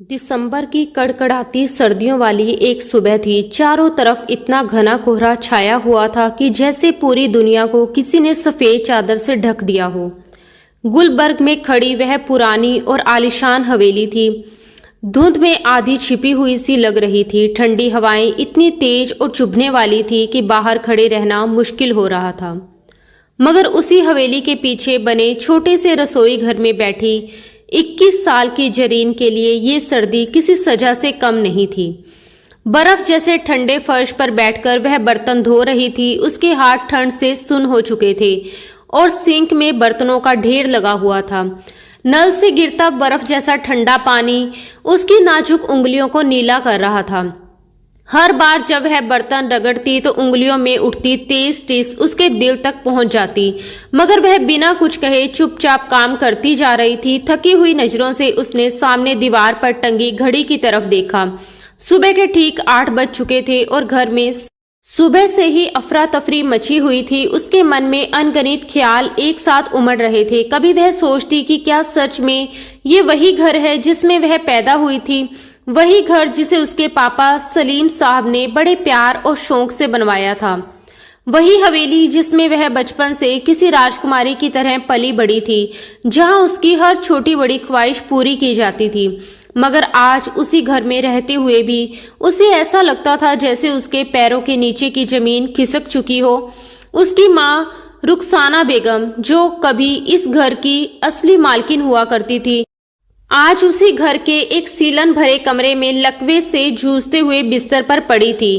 दिसंबर की कड़कड़ाती सर्दियों वाली एक सुबह थी। चारों तरफ इतना घना कोहरा छाया हुआ था कि जैसे पूरी दुनिया को किसी ने सफेद चादर से ढक दिया हो। गुलबर्ग में खड़ी वह पुरानी और आलीशान हवेली थी। धुंध में आधी छिपी हुई सी लग रही थी। ठंडी हवाएं इतनी तेज और चुभने वाली थी कि बाहर खड़े रहना मुश्किल हो रहा था। मगर उसी हवेली के पीछे बने छोटे से रसोई घर में बैठी 21 साल की जरीन के लिए ये सर्दी किसी सजा से कम नहीं थी। बर्फ जैसे ठंडे फर्श पर बैठकर वह बर्तन धो रही थी। उसके हाथ ठंड से सुन्न हो चुके थे और सिंक में बर्तनों का ढेर लगा हुआ था। नल से गिरता बर्फ जैसा ठंडा पानी उसकी नाजुक उंगलियों को नीला कर रहा था। हर बार जब वह बर्तन रगड़ती तो उंगलियों में उठती तेज टिस उसके दिल तक पहुंच जाती, मगर वह बिना कुछ कहे चुपचाप काम करती जा रही थी। थकी हुई नजरों से उसने सामने दीवार पर टंगी घड़ी की तरफ देखा। सुबह के ठीक 8 बज चुके थे और घर में सुबह से ही अफरा तफरी मची हुई थी। उसके मन में अनगिनत ख्याल एक साथ उमड़ रहे थे। कभी वह सोचती कि क्या सच में ये वही घर है जिसमें वह पैदा हुई थी, वही घर जिसे उसके पापा सलीम साहब ने बड़े प्यार और शौक से बनवाया था, वही हवेली जिसमें वह बचपन से किसी राजकुमारी की तरह पली बड़ी थी, जहां उसकी हर छोटी बड़ी ख्वाहिश पूरी की जाती थी। मगर आज उसी घर में रहते हुए भी उसे ऐसा लगता था जैसे उसके पैरों के नीचे की जमीन खिसक चुकी हो। उसकी माँ रुखसाना बेगम, जो कभी इस घर की असली मालकिन हुआ करती थी, आज उसी घर के एक सीलन भरे कमरे में लकवे से जूझते हुए बिस्तर पर पड़ी थी।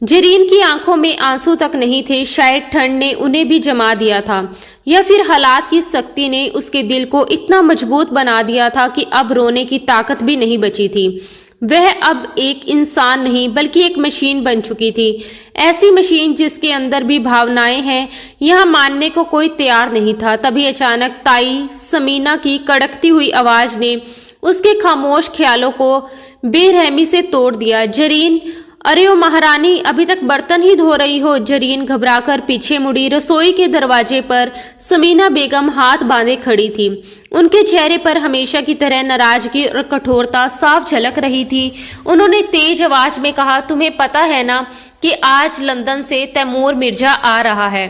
जरीन की आंखों में आंसू तक नहीं थे। शायद ठंड ने उन्हें भी जमा दिया था, या फिर हालात की सख्ती ने उसके दिल को इतना मजबूत बना दिया था कि अब रोने की ताकत भी नहीं बची थी। वह अब एक इंसान नहीं बल्कि एक मशीन बन चुकी थी। ऐसी मशीन जिसके अंदर भी भावनाएं हैं, यह मानने को कोई तैयार नहीं था। तभी अचानक ताई समीना की कड़कती हुई आवाज ने उसके खामोश ख्यालों को बेरहमी से तोड़ दिया। जरीन, अरे ओ महारानी, अभी तक बर्तन ही धो रही हो? जरीन घबराकर पीछे मुड़ी। रसोई के दरवाजे पर समीना बेगम हाथ बांधे खड़ी थी। उनके चेहरे पर हमेशा की तरह नाराजगी और कठोरता साफ झलक रही थी। उन्होंने तेज आवाज में कहा, तुम्हें पता है ना कि आज लंदन से तैमूर मिर्जा आ रहा है?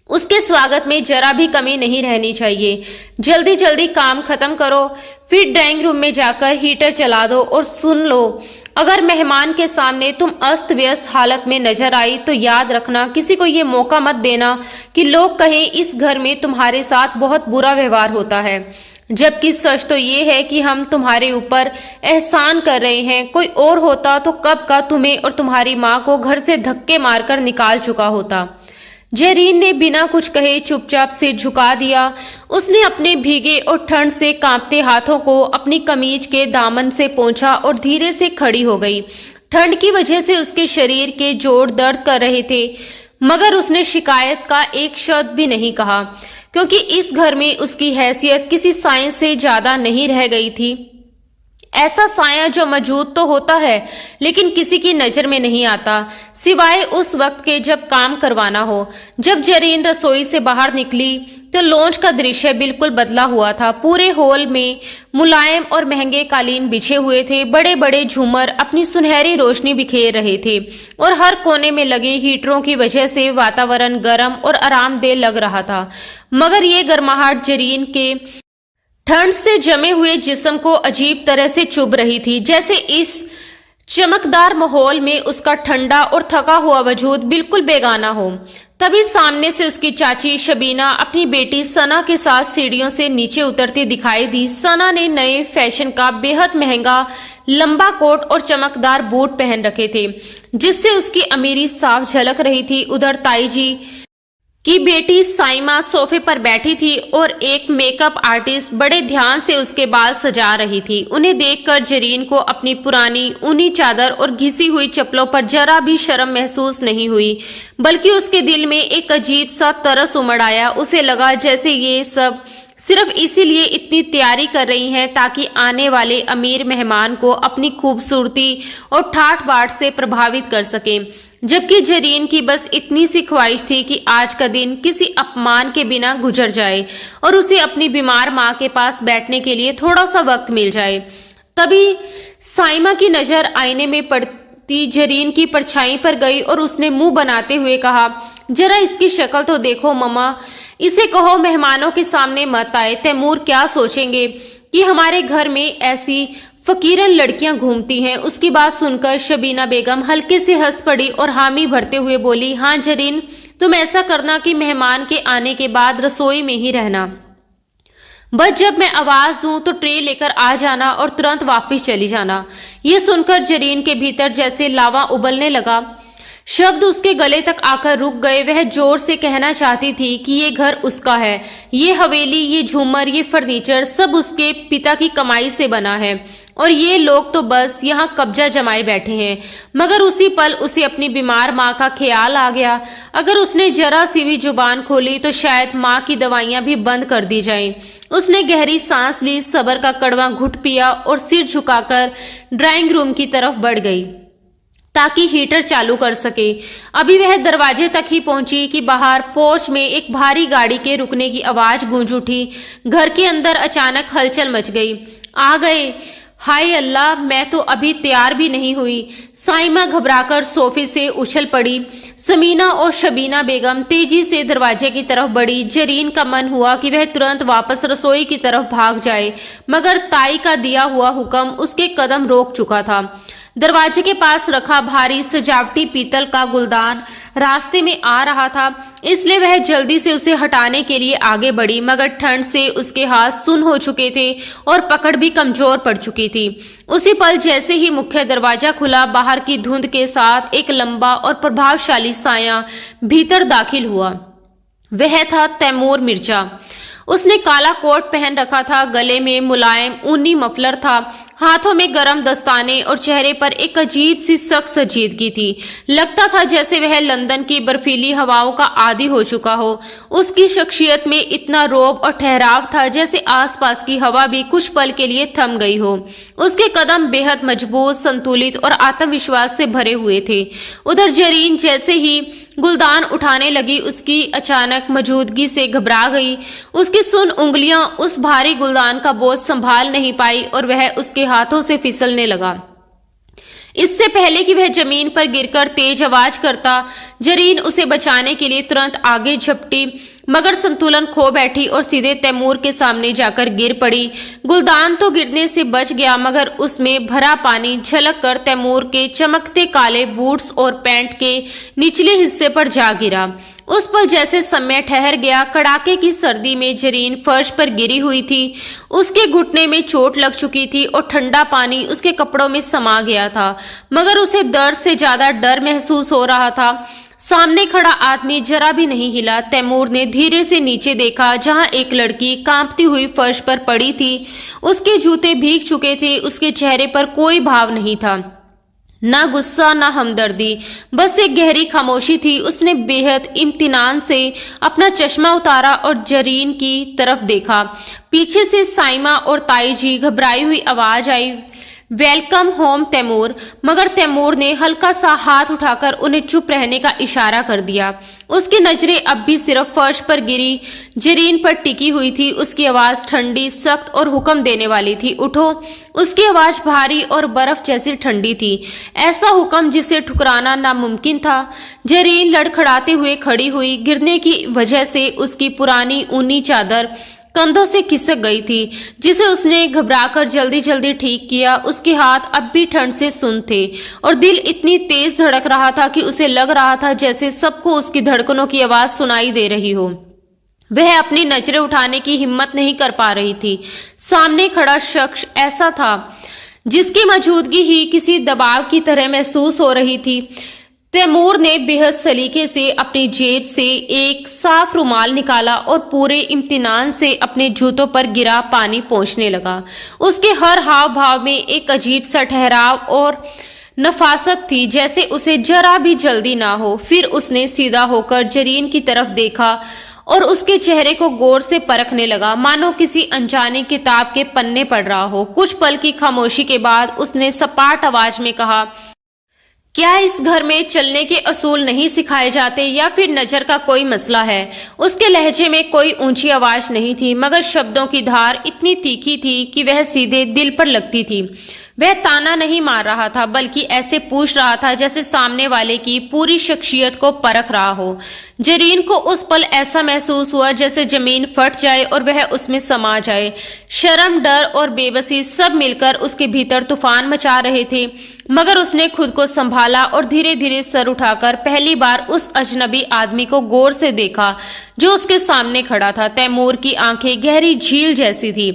उसके स्वागत में जरा भी कमी नहीं रहनी चाहिए। जल्दी जल्दी काम खत्म करो, फिर ड्राइंग रूम में जाकर हीटर चला दो और सुन लो, अगर मेहमान के सामने तुम अस्त व्यस्त हालत में नजर आई तो याद रखना, किसी को ये मौका मत देना कि लोग कहें इस घर में तुम्हारे साथ बहुत बुरा व्यवहार होता है, जबकि सच तो ये है कि हम तुम्हारे ऊपर एहसान कर रहे हैं। कोई और होता तो कब का तुम्हें और तुम्हारी माँ को घर से धक्के मारकर निकाल चुका होता। जरीन ने बिना कुछ कहे चुपचाप सिर झुका दिया। उसने अपने भीगे और ठंड से कांपते हाथों को अपनी कमीज के दामन से पोंछा और धीरे से खड़ी हो गई। ठंड की वजह से उसके शरीर के जोड़ दर्द कर रहे थे, मगर उसने शिकायत का एक शब्द भी नहीं कहा, क्योंकि इस घर में उसकी हैसियत किसी साइंस से ज्यादा नहीं रह गई थी। ऐसा साया जो मौजूद तो होता है लेकिन किसी की नजर में नहीं आता, सिवाय उस वक्त के जब काम करवाना हो। जब जरीन रसोई से बाहर निकली तो लॉन्च का दृश्य बिल्कुल बदला हुआ था। पूरे हॉल में मुलायम और महंगे कालीन बिछे हुए थे। बड़े बड़े झूमर अपनी सुनहरी रोशनी बिखेर रहे थे और हर कोने में लगे हीटरों की वजह से वातावरण गर्म और आरामदेह लग रहा था। मगर ये गर्माहट जरीन के ठंड से जमे हुए जिस्म को अजीब तरह से चुभ रही थी, जैसे इस चमकदार माहौल में उसका ठंडा और थका हुआ वजूद बिल्कुल बेगाना हो। तभी सामने से उसकी चाची शबीना अपनी बेटी सना के साथ सीढ़ियों से नीचे उतरती दिखाई दी। सना ने नए फैशन का बेहद महंगा लंबा कोट और चमकदार बूट पहन रखे थे, जिससे उसकी अमीरी साफ झलक रही थी। उधर ताई जी की बेटी साइमा सोफे पर बैठी थी और एक मेकअप आर्टिस्ट बड़े ध्यान से उसके बाल सजा रही थी। उन्हें देखकर जरीन को अपनी पुरानी ऊनी चादर और घिसी हुई चप्पलों पर जरा भी शर्म महसूस नहीं हुई, बल्कि उसके दिल में एक अजीब सा तरस उमड़ आया। उसे लगा जैसे ये सब सिर्फ इसीलिए इतनी तैयारी कर रही हैं ताकि आने वाले अमीर मेहमान को अपनी खूबसूरती और ठाठ बाट से प्रभावित कर सकें, जबकि जरीन की बस इतनी सी ख्वाहिश थी कि आज का दिन किसी अपमान के बिना गुजर जाए और उसे अपनी बीमार माँ के पास बैठने के लिए थोड़ा सा वक्त मिल जाए। तभी साइमा की नजर आईने में पड़ती जरीन की परछाई पर गई और उसने मुंह बनाते हुए कहा, जरा इसकी शक्ल तो देखो मम्मा, इसे कहो मेहमानों के सामने मत आए। तैमूर क्या सोचेंगे कि हमारे घर में ऐसी फकीरन लड़कियां घूमती हैं। उसकी बात सुनकर शबीना बेगम हल्के से हंस पड़ी और हामी भरते हुए बोली, हाँ जरीन, तुम ऐसा करना कि मेहमान के आने के बाद रसोई में ही रहना। बस जब मैं आवाज दूं तो ट्रे लेकर आ जाना और तुरंत वापस चली जाना। ये सुनकर जरीन के भीतर जैसे लावा उबलने लगा। शब्द उसके गले तक आकर रुक गए। वह जोर से कहना चाहती थी कि ये घर उसका है, ये हवेली, ये झूमर, ये फर्नीचर सब उसके पिता की कमाई से बना है और ये लोग तो बस यहाँ कब्जा जमाए बैठे हैं। मगर उसी पल उसे अपनी बीमार माँ का ख्याल आ गया। अगर उसने जरा सी भी जुबान खोली तो शायद माँ की दवाइयां भी बंद कर दी जाएं। उसने गहरी सांस ली, सब्र का कड़वा घुट पिया और सिर झुकाकर ड्राइंग रूम की तरफ बढ़ गई ताकि हीटर चालू कर सके। अभी वह दरवाजे तक ही पहुंची कि बाहर पोर्च में एक भारी गाड़ी के रुकने की आवाज गूंज उठी। घर के अंदर अचानक हलचल मच गई। आ गए, हाय अल्लाह, मैं तो अभी तैयार भी नहीं हुई। साइमा घबराकर सोफे से उछल पड़ी। समीना और शबीना बेगम तेजी से दरवाजे की तरफ बढ़ी। जरीन का मन हुआ कि वह तुरंत वापस रसोई की तरफ भाग जाए, मगर ताई का दिया हुआ हुक्म उसके कदम रोक चुका था। दरवाजे के पास रखा भारी सजावटी पीतल का गुलदान रास्ते में आ रहा था, इसलिए वह जल्दी से उसे हटाने के लिए आगे बढ़ी, मगर ठंड से उसके हाथ सुन्न हो चुके थे और पकड़ भी कमजोर पड़ चुकी थी। उसी पल जैसे ही मुख्य दरवाजा खुला, बाहर की धुंध के साथ एक लंबा और प्रभावशाली साया भीतर दाखिल हुआ। वह था तैमूर मिर्जा। उसने काला कोट पहन रखा था, गले में मुलायम ऊनी मफलर था, हाथों में गरम दस्ताने और चेहरे पर एक अजीब सी सख्त संजीदगी थी। लगता था जैसे वह लंदन की बर्फीली हवाओं का आदी हो चुका हो। उसकी शख्सियत में इतना रोब और ठहराव था जैसे आसपास की हवा भी कुछ पल के लिए थम गई हो। उसके कदम बेहद मजबूत, संतुलित और आत्मविश्वास से भरे हुए थे। उधर जरीन जैसे ही गुलदान उठाने लगी, उसकी अचानक मौजूदगी से घबरा गई। उसकी सुन्न उंगलियां उस भारी गुलदान का बोझ संभाल नहीं पाई और वह उसके हाथों से फिसलने लगा। इससे पहले कि वह जमीन पर गिरकर तेज आवाज करता, जरीन उसे बचाने के लिए तुरंत आगे झपटी, मगर संतुलन खो बैठी और सीधे तैमूर के सामने जाकर गिर पड़ी। गुलदान तो गिरने से बच गया, मगर उसमें भरा पानी झलक कर तैमूर के चमकते काले बूट्स और पैंट के निचले हिस्से पर जा गिरा। उस पल जैसे समय ठहर गया। कड़ाके की सर्दी में जरीन फर्श पर गिरी हुई थी। उसके घुटने में चोट लग चुकी थी और ठंडा पानी उसके कपड़ों में समा गया था, मगर उसे दर्द से ज्यादा डर महसूस हो रहा था। सामने खड़ा आदमी जरा भी नहीं हिला। तैमूर ने धीरे से नीचे देखा, जहां एक लड़की कांपती हुई फर्श पर पड़ी थी। उसके जूते भीग चुके थे। उसके चेहरे पर कोई भाव नहीं था, ना गुस्सा ना हमदर्दी, बस एक गहरी खामोशी थी। उसने बेहद इम्तिनान से अपना चश्मा उतारा और जरीन की तरफ देखा। पीछे से साइमा और ताई जी घबराई हुई आवाज आई, वेलकम होम तैमूर। मगर तैमूर ने हल्का सा हाथ उठाकर उन्हें चुप रहने का इशारा कर दिया। उसकी नजरें अब भी सिर्फ फर्श पर गिरी जरीन पर टिकी हुई थी। उसकी आवाज ठंडी, सख्त और हुक्म देने वाली थी। उठो। उसकी आवाज भारी और बर्फ जैसी ठंडी थी, ऐसा हुक्म जिसे ठुकराना नामुमकिन था। जरीन लड़खड़ाते हुए खड़ी हुई। गिरने की वजह से उसकी पुरानी ऊनी चादर कंधों से खिसक गई थी, जिसे उसने घबराकर जल्दी जल्दी ठीक किया। उसके हाथ अब भी ठंड से सुन्न थे और दिल इतनी तेज धड़क रहा था कि उसे लग रहा था जैसे सबको उसकी धड़कनों की आवाज सुनाई दे रही हो। वह अपनी नजरें उठाने की हिम्मत नहीं कर पा रही थी। सामने खड़ा शख्स ऐसा था जिसकी मौजूदगी ही किसी दबाव की तरह महसूस हो रही थी। तैमूर ने बेहद सलीके से अपनी जेब से एक साफ रुमाल निकाला और पूरे इम्तिनान से अपने जूतों पर गिरा पानी पोंछने लगा। उसके हर हाव भाव में एक अजीब सा ठहराव और नफासत थी, जैसे उसे जरा भी जल्दी ना हो। फिर उसने सीधा होकर जरीन की तरफ देखा और उसके चेहरे को गौर से परखने लगा, मानो किसी अनजानी किताब के पन्ने पढ़ रहा हो। कुछ पल की खामोशी के बाद उसने सपाट आवाज में कहा, क्या इस घर में चलने के असूल नहीं सिखाए जाते या फिर नजर का कोई मसला है? उसके लहजे में कोई ऊंची आवाज नहीं थी, मगर शब्दों की धार इतनी तीखी थी कि वह सीधे दिल पर लगती थी। वह ताना नहीं मार रहा था, बल्कि ऐसे पूछ रहा था जैसे सामने वाले की पूरी शख्सियत को परख रहा हो। जरीन को उस पल ऐसा महसूस हुआ जैसे जमीन फट जाए और वह उसमें समा जाए। शर्म, डर और बेबसी सब मिलकर उसके भीतर तूफान मचा रहे थे, मगर उसने खुद को संभाला और धीरे धीरे सर उठाकर पहली बार उस अजनबी आदमी को गौर से देखा जो उसके सामने खड़ा था। तैमूर की आंखें गहरी झील जैसी थी,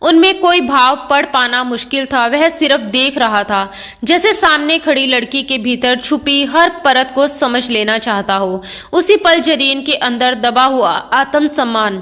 उनमें कोई भाव पढ़ पाना मुश्किल था। वह सिर्फ देख रहा था, जैसे सामने खड़ी लड़की के भीतर छुपी हर परत को समझ लेना चाहता हो। उसी पल जरीन के अंदर दबा हुआ आत्मसम्मान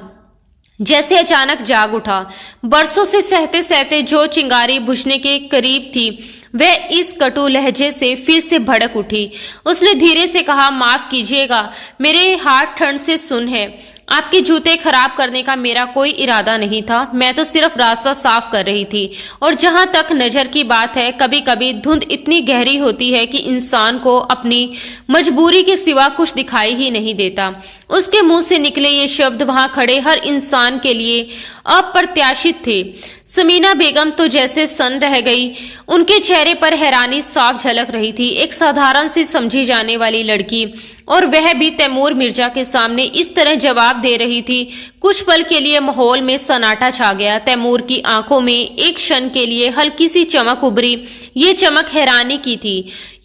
जैसे अचानक जाग उठा। बरसों से सहते सहते जो चिंगारी बुझने के करीब थी, वह इस कटु लहजे से फिर से भड़क उठी। उसने धीरे से कहा, माफ कीजिएगा, मेरे हाथ ठंड से सुन है। आपके जूते खराब करने का मेरा कोई इरादा नहीं था, मैं तो सिर्फ रास्ता साफ कर रही थी। और जहां तक नजर की बात है, कभी कभी धुंध इतनी गहरी होती है कि इंसान को अपनी मजबूरी के सिवा कुछ दिखाई ही नहीं देता। उसके मुंह से निकले ये शब्द वहां खड़े हर इंसान के लिए अप्रत्याशित थे। समीना बेगम तो जैसे सन रह गई, उनके चेहरे पर हैरानी साफ झलक रही थी। एक साधारण सी समझी जाने वाली लड़की, और वह भी तैमूर मिर्जा के सामने इस तरह जवाब दे रही थी। कुछ पल के लिए माहौल में सन्नाटा छा गया। तैमूर की आंखों में एक क्षण के लिए हल्की सी चमक उभरी। ये चमक हैरानी की थी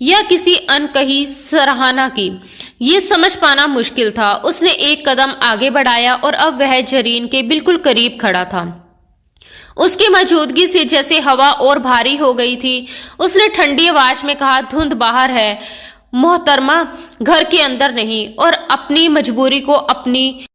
या किसी अनकही सराहना की, ये समझ पाना मुश्किल था। उसने एक कदम आगे बढ़ाया और अब वह जरीन के बिल्कुल करीब खड़ा था। उसकी मौजूदगी से जैसे हवा और भारी हो गई थी। उसने ठंडी आवाज में कहा, धुंध बाहर है मोहतरमा, घर के अंदर नहीं। और अपनी मजबूरी को अपनी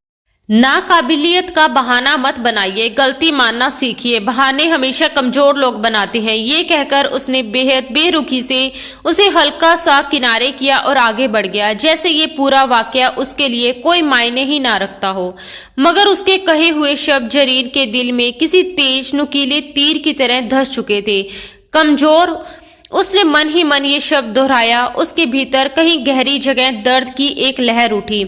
नाकाबिलियत का बहाना मत बनाइए, गलती मानना सीखिए, बहाने हमेशा कमजोर लोग बनाते हैं। ये कहकर उसने बेहद बेरुखी से उसे हल्का सा किनारे किया और आगे बढ़ गया, जैसे ये पूरा वाकया उसके लिए कोई मायने ही ना रखता हो। मगर उसके कहे हुए शब्द जरीन के दिल में किसी तेज नुकीले तीर की तरह धंस चुके थे। कमजोर, उसने मन ही मन ये शब्द दोहराया। उसके भीतर कहीं गहरी जगह दर्द की एक लहर उठी।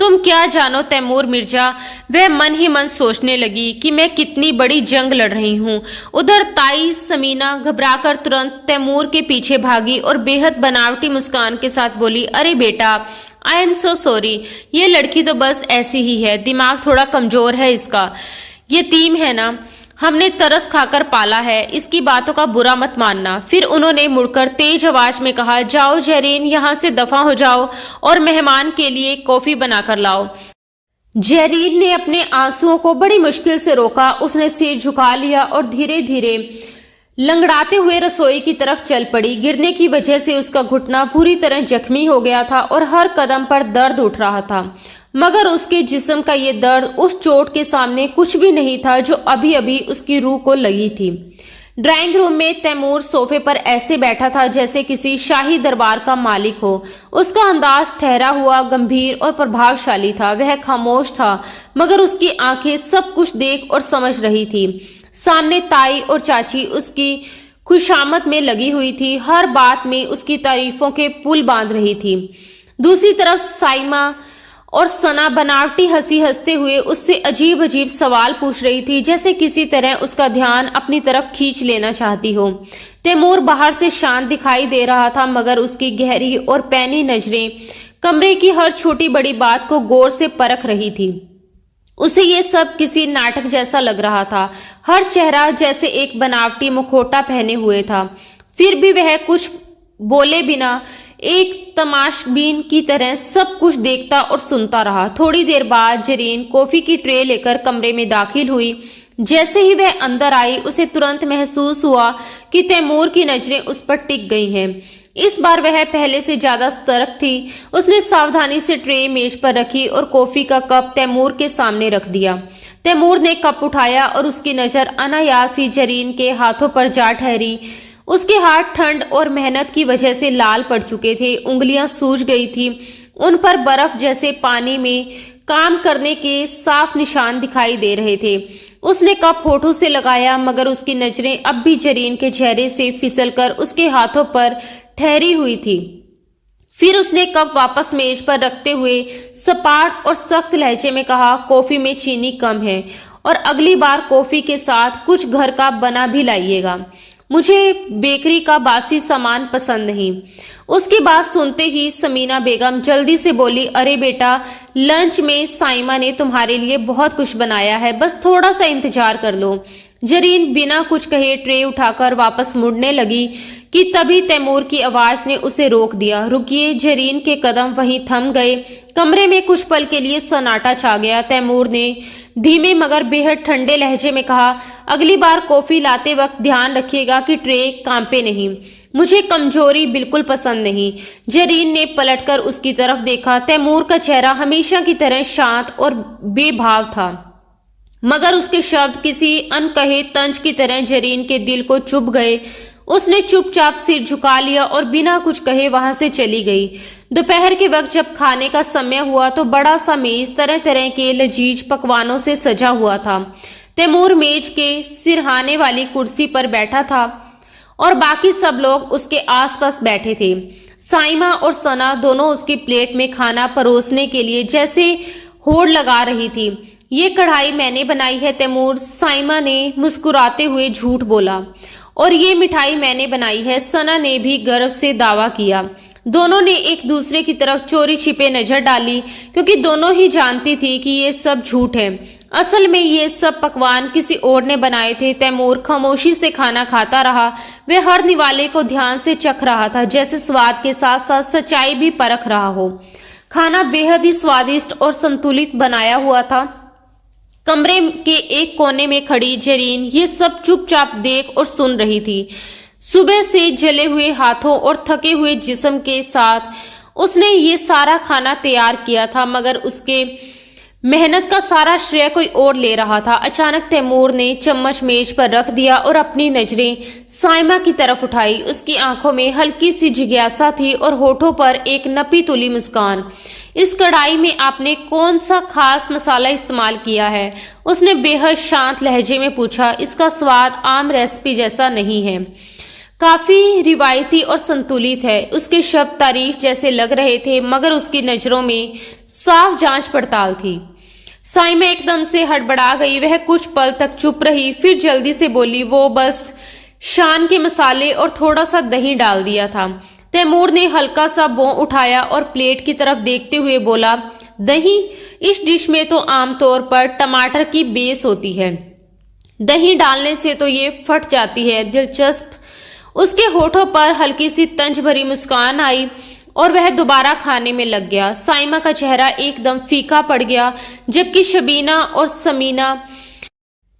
तुम क्या जानो तैमूर मिर्जा, वह मन ही मन सोचने लगी कि मैं कितनी बड़ी जंग लड़ रही हूँ। उधर ताई समीना घबराकर तुरंत तैमूर के पीछे भागी और बेहद बनावटी मुस्कान के साथ बोली, अरे बेटा, आई एम सो सॉरी, ये लड़की तो बस ऐसी ही है, दिमाग थोड़ा कमजोर है इसका, यतीम है ना, हमने तरस खाकर पाला है, इसकी बातों का बुरा मत मानना। फिर उन्होंने मुड़कर तेज आवाज में कहा, जाओ जरीन, यहाँ से दफा हो जाओ और मेहमान के लिए कॉफी बनाकर लाओ। जरीन ने अपने आंसुओं को बड़ी मुश्किल से रोका। उसने सिर झुका लिया और धीरे धीरे लंगड़ाते हुए रसोई की तरफ चल पड़ी। गिरने की वजह से उसका घुटना पूरी तरह जख्मी हो गया था और हर कदम पर दर्द उठ रहा था, मगर उसके जिस्म का ये दर्द उस चोट के सामने कुछ भी नहीं था जो अभी अभी उसकी रूह को लगी थी। ड्राइंग रूम में तैमूर सोफे पर ऐसे बैठा था जैसे किसी शाही दरबार का मालिक हो। उसका अंदाज ठहरा हुआ, गंभीर और प्रभावशाली था। वह खामोश था, मगर उसकी आंखें सब कुछ देख और समझ रही थी। सामने ताई और चाची उसकी खुशामद में लगी हुई थी, हर बात में उसकी तारीफों के पुल बांध रही थी। दूसरी तरफ साइमा और सना बनावटी हंसी हंसते हुए उससे अजीब अजीब सवाल पूछ रही थी, जैसे किसी तरह उसका ध्यान अपनी तरफ खींच लेना चाहती हो। तैमूर बाहर से शांत दिखाई दे रहा था, मगर उसकी गहरी और पैनी नजरें कमरे की हर छोटी बड़ी बात को गौर से परख रही थी। उसे ये सब किसी नाटक जैसा लग रहा था। हर चेहरा जैसे एक बनावटी मुखौटा पहने हुए था। फिर भी वह कुछ बोले बिना एक तमाशबीन की तरह सब कुछ देखता और सुनता रहा। थोड़ी देर बाद जरीन कॉफी की ट्रे लेकर कमरे में दाखिल हुई। जैसे ही वह अंदर आई, उसे तुरंत महसूस हुआ कि तैमूर की नजरें उस पर टिक गई हैं। इस बार वह पहले से ज्यादा सतर्क थी। उसने सावधानी से ट्रे मेज पर रखी और कॉफी का कप तैमूर के सामने रख दिया। तैमूर ने कप उठाया और उसकी नजर अनायास ही जरीन के हाथों पर जा ठहरी। उसके हाथ ठंड और मेहनत की वजह से लाल पड़ चुके थे, उंगलियां सूज गई थी, उन पर बर्फ जैसे पानी में काम करने के साफ निशान दिखाई दे रहे थे। उसने कप होठों से लगाया, मगर उसकी नजरें अब भी जरीन के चेहरे से फिसलकर उसके हाथों पर ठहरी हुई थी। फिर उसने कप वापस मेज पर रखते हुए सपाट और सख्त लहजे में कहा, कॉफी में चीनी कम है और अगली बार कॉफी के साथ कुछ घर का बना भी लाइएगा। मुझे बेकरी का बासी सामान पसंद नहीं। उसकी बात सुनते ही समीना बेगम जल्दी से बोली, अरे बेटा, लंच में साइमा ने तुम्हारे लिए बहुत कुछ बनाया है, बस थोड़ा सा इंतजार कर लो। जरीन बिना कुछ कहे ट्रे उठाकर वापस मुड़ने लगी कि तभी तैमूर की आवाज ने उसे रोक दिया। रुकिए। जरीन के कदम वहीं थम गए। कमरे में कुछ पल के लिए सन्नाटा छा गया। तैमूर ने धीमे मगर बेहद ठंडे लहजे में कहा, अगली बार कॉफी लाते वक्त ध्यान रखिएगा कि ट्रे कांपे नहीं। मुझे कमजोरी बिल्कुल पसंद नहीं। जरीन ने पलटकर उसकी तरफ देखा। तैमूर का चेहरा हमेशा की तरह शांत और बेभाव था, मगर उसके शब्द किसी अनकहे तंज की तरह जरीन के दिल को चुभ गए। उसने चुपचाप सिर झुका लिया और बिना कुछ कहे वहां से चली गई। दोपहर के वक्त जब खाने का समय हुआ तो बड़ा सा मेज तरह तरह के लजीज पकवानों से सजा हुआ था। तैमूर मेज के सिरहाने वाली कुर्सी पर बैठा था और बाकी सब लोग उसके आसपास बैठे थे। साइमा और सना दोनों उसकी प्लेट में खाना परोसने के लिए जैसे होड़ लगा रही थी। ये कढ़ाई मैंने बनाई है तैमूर, साइमा ने मुस्कुराते हुए झूठ बोला। और ये मिठाई मैंने बनाई है, सना ने भी गर्व से दावा किया। दोनों ने एक दूसरे की तरफ चोरी छिपे नजर डाली, क्योंकि दोनों ही जानती थी कि ये सब झूठ है। असल में ये सब पकवान किसी और ने बनाए थे। तैमूर खामोशी से खाना खाता रहा। वह हर निवाले को ध्यान से चख रहा था, जैसे स्वाद के साथ साथ सच्चाई भी परख रहा हो। खाना बेहद ही स्वादिष्ट और संतुलित बनाया हुआ था। कमरे के एक कोने में खड़ी जरीन ये सब चुपचाप देख और सुन रही थी। सुबह से जले हुए हाथों और थके हुए जिस्म के साथ उसने ये सारा खाना तैयार किया था, मगर उसके मेहनत का सारा श्रेय कोई और ले रहा था। अचानक तैमूर ने चम्मच मेज पर रख दिया और अपनी नजरें साइमा की तरफ उठाई। उसकी आंखों में हल्की सी जिज्ञासा थी और होठों पर एक नपी तुली मुस्कान। इस कढ़ाई में आपने कौन सा खास मसाला इस्तेमाल किया है? उसने बेहद शांत लहजे में पूछा। इसका स्वाद आम रेसिपी जैसा नहीं है, काफी रिवायती और संतुलित है। उसके शब्द तारीफ जैसे लग रहे थे, मगर उसकी नजरों में साफ जांच पड़ताल थी। साइमा एकदम से हड़बड़ा गई। वह कुछ पल तक चुप रही, फिर जल्दी से बोली, वो बस शान के मसाले और थोड़ा सा दही डाल दिया था। तैमूर ने हल्का सा भौं उठाया और प्लेट की तरफ देखते हुए बोला, दही? इस डिश में तो आमतौर पर टमाटर की बेस होती है, दही डालने से तो ये फट जाती है। दिलचस्प। उसके होठों पर हल्की सी तंज भरी मुस्कान आई और वह दोबारा खाने में लग गया। साइमा का चेहरा एकदम फीका पड़ गया, जबकि शबीना और समीना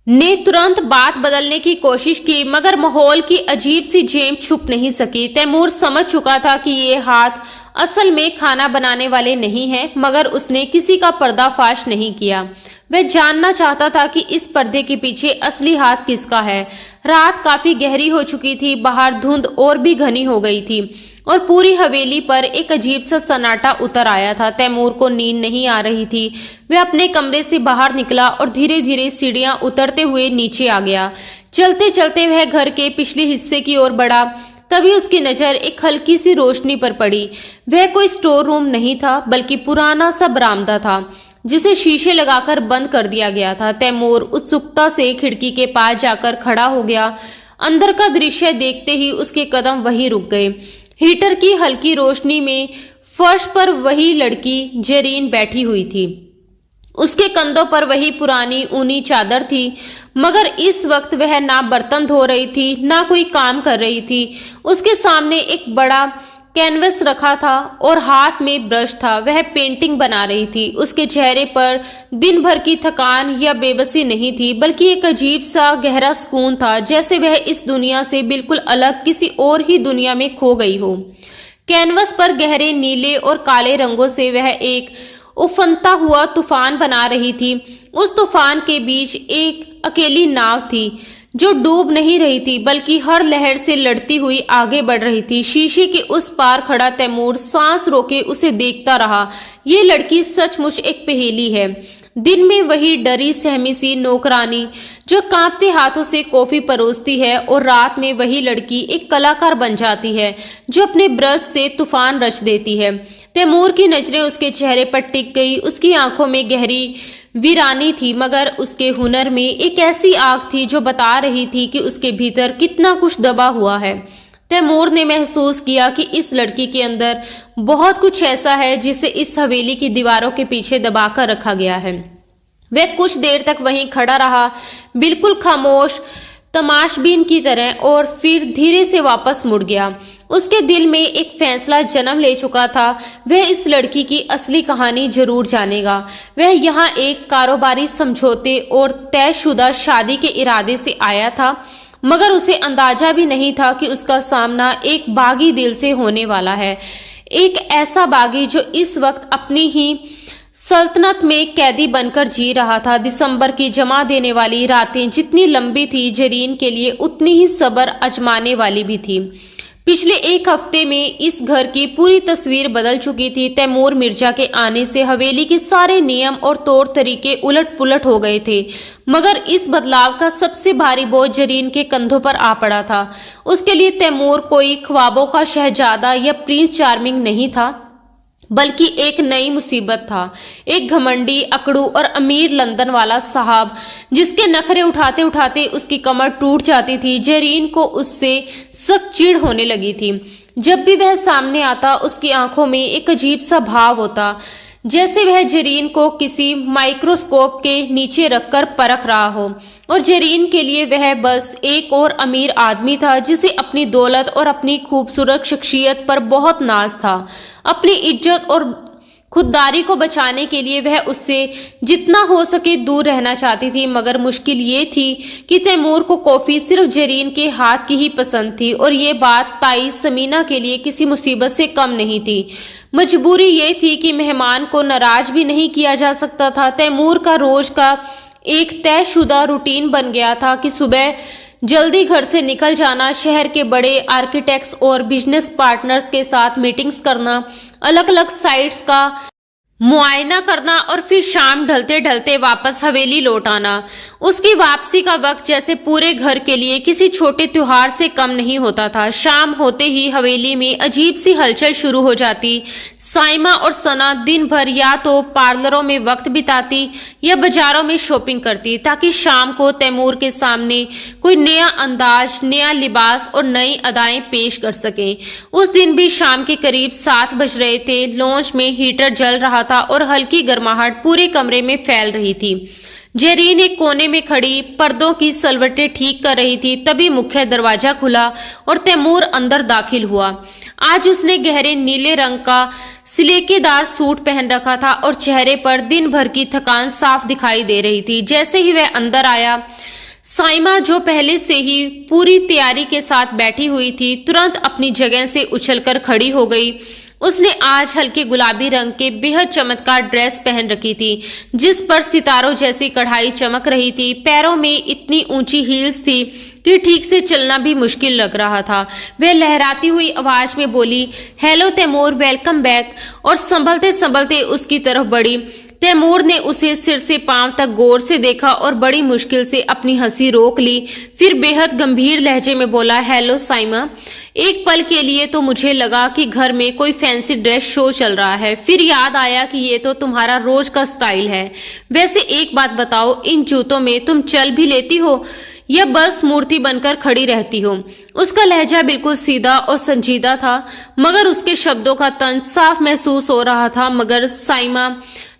ने तुरंत बात बदलने की कोशिश की, मगर माहौल की अजीब सी जेम छुप नहीं सकी। तैमूर समझ चुका था कि ये हाथ असल में खाना बनाने वाले नहीं हैं, मगर उसने किसी का पर्दाफाश नहीं किया। वह जानना चाहता था कि इस पर्दे के पीछे असली हाथ किसका है। रात काफी गहरी हो चुकी थी, बाहर धुंध और भी घनी हो गई थी और पूरी हवेली पर एक अजीब सा सन्नाटा उतर आया था। तैमूर को नींद नहीं आ रही थी। वह अपने कमरे से बाहर निकला और धीरे धीरे सीढ़ियां उतरते हुए नीचे आ गया। चलते चलते वह घर के पिछले हिस्से की ओर बढ़ा। तभी उसकी नजर एक हल्की सी रोशनी पर पड़ी। वह कोई स्टोर रूम नहीं था, बल्कि पुराना सा बरामदा था, जिसे शीशे लगाकर बंद कर दिया गया था। तैमूर उत्सुकता से खिड़की के पास जाकर खड़ा हो गया। अंदर का दृश्य देखते ही उसके कदम वहीं रुक गए। हीटर की हल्की रोशनी में फर्श पर वही लड़की जरीन बैठी हुई थी। उसके कंधों पर वही पुरानी ऊनी चादर थी, मगर इस वक्त वह ना बर्तन धो रही थी, ना कोई काम कर रही थी। उसके सामने एक बड़ा कैनवस रखा था और हाथ में ब्रश था। वह पेंटिंग बना रही थी। उसके चेहरे पर दिन भर की थकान या बेबसी नहीं थी, बल्कि एक अजीब सा गहरा सुकून था, जैसे वह इस दुनिया से बिल्कुल अलग किसी और ही दुनिया में खो गई हो। कैनवस पर गहरे नीले और काले रंगों से वह एक उफनता हुआ तूफान बना रही थी। उस तूफान के बीच एक अकेली नाव थी, जो डूब नहीं रही थी, बल्कि हर लहर से लड़ती हुई आगे बढ़ रही थी। शीशे के उस पार खड़ा तैमूर सांस रोके उसे देखता रहा। ये लड़की सचमुच एक पहेली है। दिन में वही डरी सहमी सी नौकरानी जो कांपते हाथों से कॉफी परोसती है, और रात में वही लड़की एक कलाकार बन जाती है, जो अपने ब्रश से तूफान रच देती है। तैमूर की नजरें उसके चेहरे पर टिक गई। उसकी आंखों में गहरी वीरानी थी, मगर उसके हुनर में एक ऐसी आग थी जो बता रही थी कि उसके भीतर कितना कुछ दबा हुआ है। तैमूर ने महसूस किया कि इस लड़की के अंदर बहुत कुछ ऐसा है जिसे इस हवेली की दीवारों के पीछे दबाकर रखा गया है। वह कुछ देर तक वहीं खड़ा रहा, बिल्कुल खामोश, तमाशबीन की तरह, और फिर धीरे से वापस मुड़ गया। उसके दिल में एक फैसला जन्म ले चुका था, वह इस लड़की की असली कहानी जरूर जानेगा। वह यहाँ एक कारोबारी समझौते और तयशुदा शादी के इरादे से आया था, मगर उसे अंदाजा भी नहीं था कि उसका सामना एक बागी दिल से होने वाला है। एक ऐसा बागी जो इस वक्त अपनी ही सल्तनत में कैदी बनकर जी रहा था। दिसंबर की जमा देने वाली रातें जितनी लंबी थी, जरीन के लिए उतनी ही सब्र आजमाने वाली भी थी। पिछले एक हफ्ते में इस घर की पूरी तस्वीर बदल चुकी थी। तैमूर मिर्जा के आने से हवेली के सारे नियम और तौर तरीके उलट पुलट हो गए थे, मगर इस बदलाव का सबसे भारी बोझ जरीन के कंधों पर आ पड़ा था। उसके लिए तैमूर कोई ख्वाबों का शहजादा या प्रिंस चार्मिंग नहीं था, बल्कि एक नई मुसीबत था। एक घमंडी, अकड़ू और अमीर लंदन वाला साहब, जिसके नखरे उठाते उठाते उसकी कमर टूट जाती थी। जरीन को उससे सख्त चिढ़ होने लगी थी। जब भी वह सामने आता, उसकी आंखों में एक अजीब सा भाव होता, जैसे वह जरीन को किसी माइक्रोस्कोप के नीचे रखकर परख रहा हो। और जरीन के लिए वह बस एक और अमीर आदमी था, जिसे अपनी दौलत और अपनी खूबसूरत शख्सियत पर बहुत नाज था। अपनी इज्जत और खुददारी को बचाने के लिए वह उससे जितना हो सके दूर रहना चाहती थी, मगर मुश्किल ये थी कि तैमूर को कॉफी सिर्फ जरीन के हाथ की ही पसंद थी, और ये बात ताई समीना के लिए किसी मुसीबत से कम नहीं थी। मजबूरी ये थी कि मेहमान को नाराज भी नहीं किया जा सकता था। तैमूर का रोज का एक तयशुदा रूटीन बन गया था कि सुबह जल्दी घर से निकल जाना, शहर के बड़े आर्किटेक्ट्स और बिजनेस पार्टनर्स के साथ मीटिंग्स करना, अलग अलग साइट्स का मुआयना करना, और फिर शाम ढलते ढलते वापस हवेली लौट आना। उसकी वापसी का वक्त जैसे पूरे घर के लिए किसी छोटे त्योहार से कम नहीं होता था। शाम होते ही हवेली में अजीब सी हलचल शुरू हो जाती। साइमा और सना दिन भर या तो पार्लरों में वक्त बिताती या बाजारों में शॉपिंग करती, ताकि शाम को तैमूर के सामने कोई नया अंदाज, नया लिबास और नई अदाएं पेश कर सके। उस दिन भी शाम के करीब 7 बज रहे थे। लॉन्च में हीटर जल रहा था और हल्की गर्माहट पूरे कमरे में फैल रही थी। जेरीन एक कोने में खड़ी पर्दों की सलवटें ठीक कर रही थी। तभी मुख्य दरवाजा खुला और तैमूर अंदर दाखिल हुआ। आज उसने गहरे नीले रंग का सिलेकेदार सूट पहन रखा था और चेहरे पर दिन भर की थकान साफ दिखाई दे रही थी। जैसे ही वह अंदर आया, साइमा, जो पहले से ही पूरी तैयारी के साथ बैठी हुई थी, तुरंत अपनी जगह से उछलकर खड़ी हो गई। उसने आज हल्के गुलाबी रंग के बेहद चमत्कार ड्रेस पहन रखी थी, जिस पर सितारों जैसी कढ़ाई चमक रही थी। पैरों में इतनी ऊंची हील्स थी कि ठीक से चलना भी मुश्किल लग रहा था। वह लहराती हुई आवाज में बोली, हेलो तैमूर, वेलकम बैक, और संभलते संभलते उसकी तरफ बढ़ी। तैमूर ने उसे सिर से पांव तक गौर से देखा और बड़ी मुश्किल से अपनी हंसी रोक ली। फिर बेहद गंभीर लहजे में बोला, हेलो साइमा। एक पल के लिए तो मुझे लगा कि घर में कोई फैंसी ड्रेस शो चल रहा है। फिर याद आया कि ये तो तुम्हारा रोज का स्टाइल है। वैसे एक बात बताओ, इन जूतों में तुम चल भी लेती हो या बस मूर्ति बनकर खड़ी रहती हो? उसका लहजा बिल्कुल सीधा और संजीदा था, मगर उसके शब्दों का तंज साफ महसूस हो रहा था। मगर साइमा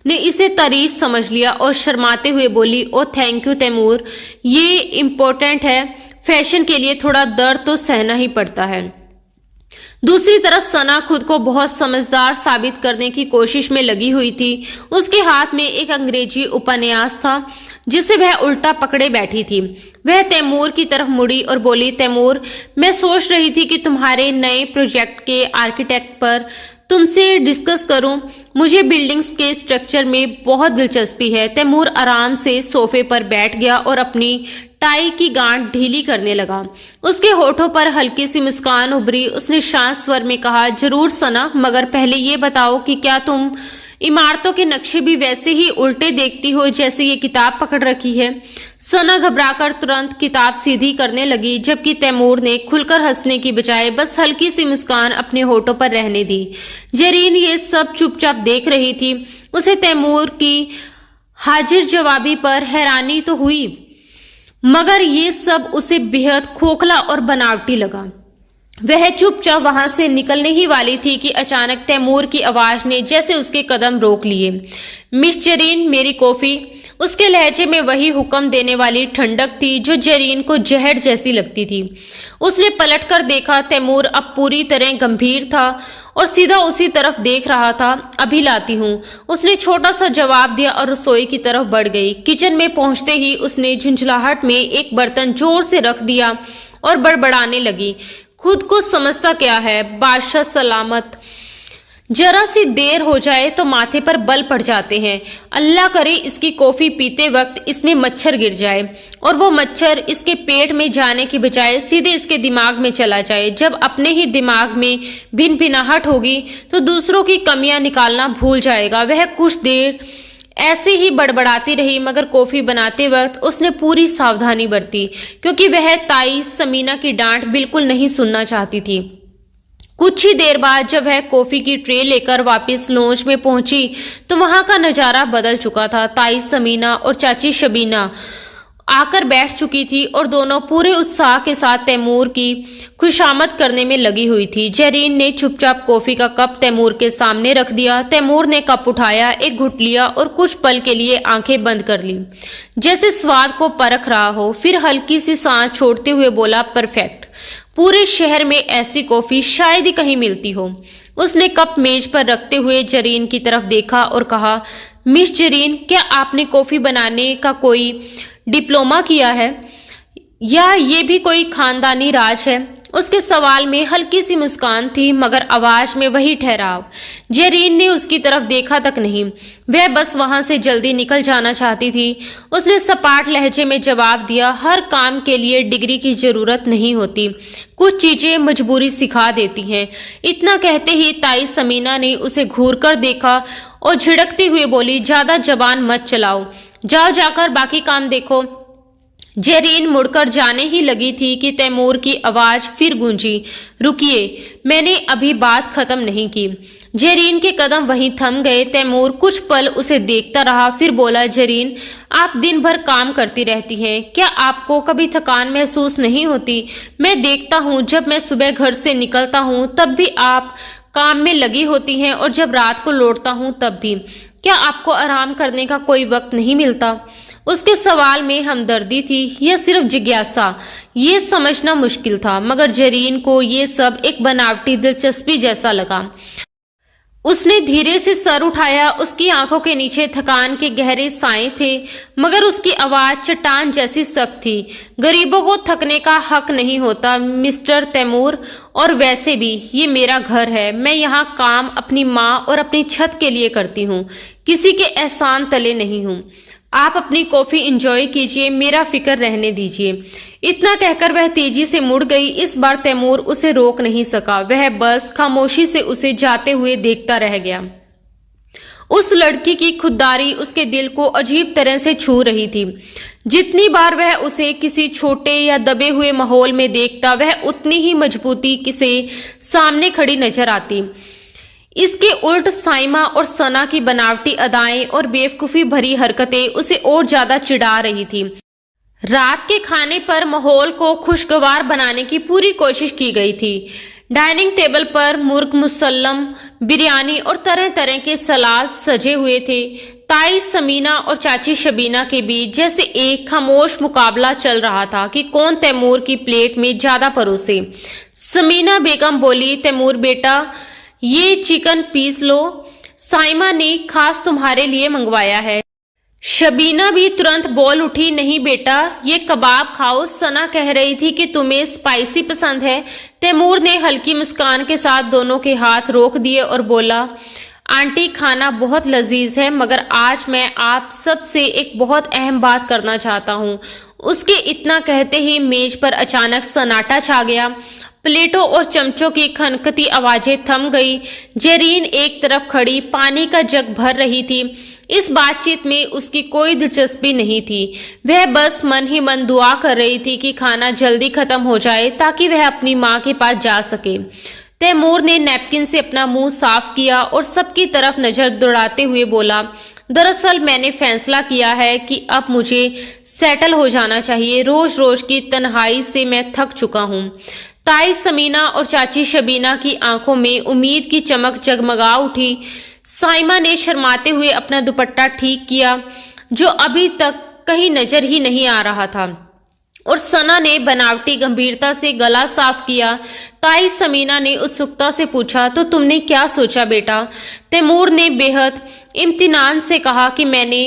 ने इसे तारीफ समझ लिया और शर्माते हुए बोली, ओ थैंक यू तैमूर, ये इम्पोर्टेंट है। फैशन के लिए थोड़ा दर्द तो सहना ही पड़ता है। दूसरी तरफ सना खुद को बहुत समझदार साबित करने की कोशिश में लगी हुई थी। उसके हाथ में एक अंग्रेजी उपन्यास था जिसे वह उल्टा पकड़े बैठी थी। वह तैमूर की तरफ मुड़ी और बोली, तैमूर, मैं सोच रही थी कि तुम्हारे नए प्रोजेक्ट के आर्किटेक्ट पर तुमसे डिस्कस करूं। मुझे बिल्डिंग्स के स्ट्रक्चर में बहुत दिलचस्पी है। तैमूर आराम से सोफे पर बैठ गया और अपनी टाई की गांठ ढीली करने लगा। उसके होठों पर हल्की सी मुस्कान उभरी। उसने शांत स्वर में कहा, जरूर सना, मगर पहले ये बताओ कि क्या तुम इमारतों के नक्शे भी वैसे ही उल्टे देखती हो जैसे ये किताब पकड़ रखी है? सना घबराकर तुरंत किताब सीधी करने लगी, जबकि तैमूर ने खुलकर हंसने की बजाय बस हल्की सी मुस्कान अपने होठों पर रहने दी। जरीन ये सब चुपचाप देख रही थी। उसे तैमूर की हाजिर जवाबी पर हैरानी तो हुई, मगर ये सब उसे बेहद खोखला और बनावटी लगा। वह चुपचाप वहां से निकलने ही वाली थी कि अचानक तैमूर की आवाज ने जैसे उसके कदम रोक लिए। मिस जरीन, मेरी कॉफी। उसके लहजे में वही हुक्म देने वाली ठंडक थी जो जरीन को जहर जैसी लगती थी। उसने पलटकर देखा, तैमूर अब पूरी तरह गंभीर था और सीधा उसी तरफ देख रहा था। अभी लाती हूँ, उसने छोटा सा जवाब दिया और रसोई की तरफ बढ़ गई। किचन में पहुंचते ही उसने झुंझलाहट में एक बर्तन जोर से रख दिया और बड़बड़ाने लगी, खुद को समझता क्या है, बादशाह सलामत। जरा सी देर हो जाए तो माथे पर बल पड़ जाते हैं। अल्लाह करे इसकी कॉफी पीते वक्त इसमें मच्छर गिर जाए और वो मच्छर इसके पेट में जाने की बजाय सीधे इसके दिमाग में चला जाए। जब अपने ही दिमाग में भिनभिनाहट होगी तो दूसरों की कमियां निकालना भूल जाएगा। वह कुछ देर ऐसे ही बड़बड़ाती रही, मगर कॉफी बनाते वक्त उसने पूरी सावधानी बरती, क्योंकि वह ताई समीना की डांट बिल्कुल नहीं सुनना चाहती थी। कुछ ही देर बाद जब वह कॉफी की ट्रे लेकर वापस लॉन्ज में पहुंची तो वहां का नजारा बदल चुका था। ताई समीना और चाची शबीना आकर बैठ चुकी थी और दोनों पूरे उत्साह के साथ तैमूर की खुशामद करने में लगी हुई थी। जरीन ने चुपचाप कॉफी का कप तैमूर के सामने रख दिया। तैमूर ने कप उठाया, एक घुट लिया और कुछ पल के लिए आंखें बंद कर ली, जैसे स्वाद को परख रहा हो। फिर हल्की सी सांस छोड़ते हुए बोला, परफेक्ट। पूरे शहर में ऐसी कॉफी शायद ही कहीं मिलती हो। उसने कप मेज पर रखते हुए जरीन की तरफ देखा और कहा, मिस जरीन, क्या आपने कॉफी बनाने का कोई डिप्लोमा किया है या ये भी कोई खानदानी राज है? उसके सवाल में हल्की सी मुस्कान थी, मगर आवाज में वही ठहराव। जरीन ने उसकी तरफ देखा तक नहीं, वह बस वहां से जल्दी निकल जाना चाहती थी। उसने सपाट लहजे में जवाब दिया, हर काम के लिए डिग्री की जरूरत नहीं होती, कुछ चीजें मजबूरी सिखा देती हैं। इतना कहते ही ताई समीना ने उसे घूरकर देखा और झिड़कते हुए बोली, ज्यादा जबान मत चलाओ, जाओ जाकर बाकी काम देखो। जरीन मुड़कर जाने ही लगी थी कि तैमूर की आवाज फिर गूंजी, रुकिए, मैंने अभी बात खत्म नहीं की। जरीन के कदम वहीं थम गए। तैमूर कुछ पल उसे देखता रहा, फिर बोला, जरीन, आप दिन भर काम करती रहती हैं, क्या आपको कभी थकान महसूस नहीं होती? मैं देखता हूँ जब मैं सुबह घर से निकलता हूँ तब भी आप काम में लगी होती हैं और जब रात को लौटता हूँ तब भी। क्या आपको आराम करने का कोई वक्त नहीं मिलता? उसके सवाल में हमदर्दी थी या सिर्फ जिज्ञासा, ये समझना मुश्किल था, मगर जरीन को ये सब एक बनावटी दिलचस्पी जैसा लगा। उसने धीरे से सर उठाया। उसकी आंखों के नीचे थकान के गहरे साए थे, मगर उसकी आवाज चट्टान जैसी सख्त थी। गरीबों को थकने का हक नहीं होता मिस्टर तैमूर, और वैसे भी ये मेरा घर है। मैं यहाँ काम अपनी माँ और अपनी छत के लिए करती हूँ, किसी के एहसान तले नहीं हूँ। आप अपनी कॉफी एंजॉय कीजिए, मेरा फिक्र रहने दीजिए। इतना कहकर वह तेजी से मुड़ गई। इस बार तैमूर उसे रोक नहीं सका, वह बस खामोशी से उसे जाते हुए देखता रह गया। उस लड़की की खुददारी उसके दिल को अजीब तरह से छू रही थी। जितनी बार वह उसे किसी छोटे या दबे हुए माहौल में देखता, वह उतनी ही मजबूती से सामने खड़ी नजर आती। इसके उल्ट साइमा और सना की बनावटी अदाएं और बेवकूफी भरी हरकतें उसे और ज्यादा चिढ़ा रही थी। रात के खाने पर माहौल को खुशगवार बनाने की पूरी कोशिश की गई थी। डाइनिंग टेबल पर मुर्ग मुसल्लम, बिरयानी और तरह तरह के सलाद सजे हुए थे। ताई समीना और चाची शबीना के बीच जैसे एक खामोश मुकाबला चल रहा था कि कौन तैमूर की प्लेट में ज्यादा परोसे। समीना बेगम बोली, तैमूर बेटा, ये चिकन पीस लो, साइमा ने खास तुम्हारे लिए मंगवाया है। शबीना भी तुरंत बोल उठी, नहीं बेटा, ये कबाब खाओ, सना कह रही थी कि तुम्हें स्पाइसी पसंद है। तैमूर ने हल्की मुस्कान के साथ दोनों के हाथ रोक दिए और बोला, आंटी, खाना बहुत लजीज है, मगर आज मैं आप सबसे एक बहुत अहम बात करना चाहता हूँ। उसके इतना कहते ही मेज पर अचानक सन्नाटा छा गया। प्लेटों और चमचों की खनकती आवाजें थम गई। जरीन एक तरफ खड़ी पानी का जग भर रही थी। इस बातचीत में उसकी कोई दिलचस्पी नहीं थी। वह बस मन ही मन दुआ कर रही थी कि खाना जल्दी खत्म हो जाए ताकि वह अपनी माँ के पास जा सके। तैमूर ने नैपकिन से अपना मुंह साफ किया और सबकी तरफ नजर दौड़ाते हुए बोला, दरअसल मैंने फैसला किया है कि अब मुझे सेटल हो जाना चाहिए। रोज रोज की तन्हाई से मैं थक चुका हूँ। ताई समीना और चाची शबीना की आंखों में उम्मीद की चमक जगमगा उठी। साइमा ने शर्माते हुए अपना दुपट्टा ठीक किया जो अभी तक कहीं नजर ही नहीं आ रहा था, और सना ने बनावटी गंभीरता से गला साफ किया। ताई समीना ने उत्सुकता से पूछा, तो तुमने क्या सोचा बेटा? तैमूर ने बेहद इम्तिनान से कहा कि मैंने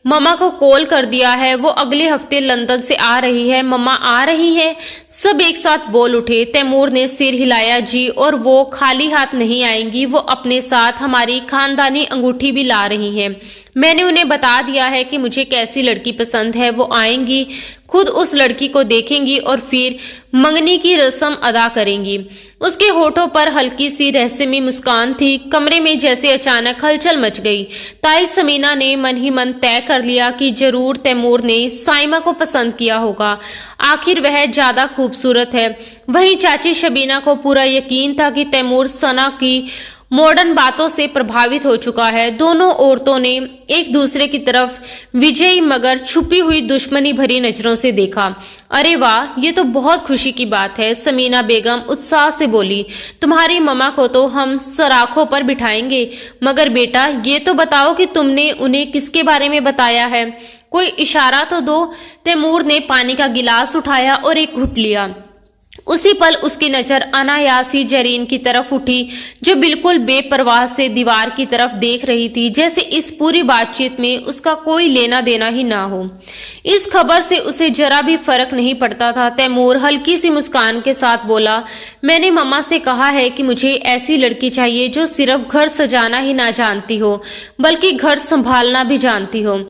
मम्मा को कॉल कर दिया है, वो अगले हफ्ते लंदन से आ रही है। मम्मा आ रही है? सब एक साथ बोल उठे। तैमूर ने सिर हिलाया, जी, और वो खाली हाथ नहीं आएंगी, वो अपने साथ हमारी खानदानी अंगूठी भी ला रही हैं। मैंने उन्हें बता दिया है कि मुझे कैसी लड़की पसंद है। वो आएंगी, खुद उस लड़की को देखेंगी और फिर मंगनी की रस्म अदा करेंगी। उसके होठों पर हल्की सी रहस्यमयी मुस्कान थी। कमरे में जैसे अचानक हलचल मच गई। ताई समीना ने मन ही मन तय कर लिया कि जरूर तैमूर ने साइमा को पसंद किया होगा, आखिर वह ज्यादा खूबसूरत है। वहीं चाची शबीना को पूरा यकीन था कि तैमूर सना की मॉडर्न बातों से प्रभावित हो चुका है। दोनों औरतों ने एक दूसरे की तरफ विजयी मगर छुपी हुई दुश्मनी भरी नजरों से देखा। अरे वाह, ये तो बहुत खुशी की बात है, समीना बेगम उत्साह से बोली। तुम्हारी मम्मा को तो हम सराखों पर बिठाएंगे, मगर बेटा ये तो बताओ कि तुमने उन्हें किसके बारे में बताया है? कोई इशारा तो दो। तैमूर ने पानी का गिलास उठाया और एक घुट लिया। उसी पल उसकी नजर अनायास ही जरीन की तरफ उठी, जो बिल्कुल बेपरवाह से दीवार की तरफ देख रही थी, जैसे इस पूरी बातचीत में उसका कोई लेना देना ही ना हो। इस खबर से उसे जरा भी फर्क नहीं पड़ता था। तैमूर हल्की सी मुस्कान के साथ बोला, मैंने मम्मा से कहा है कि मुझे ऐसी लड़की चाहिए जो सिर्फ घर सजाना ही ना जानती हो, बल्कि घर संभालना भी जानती हो,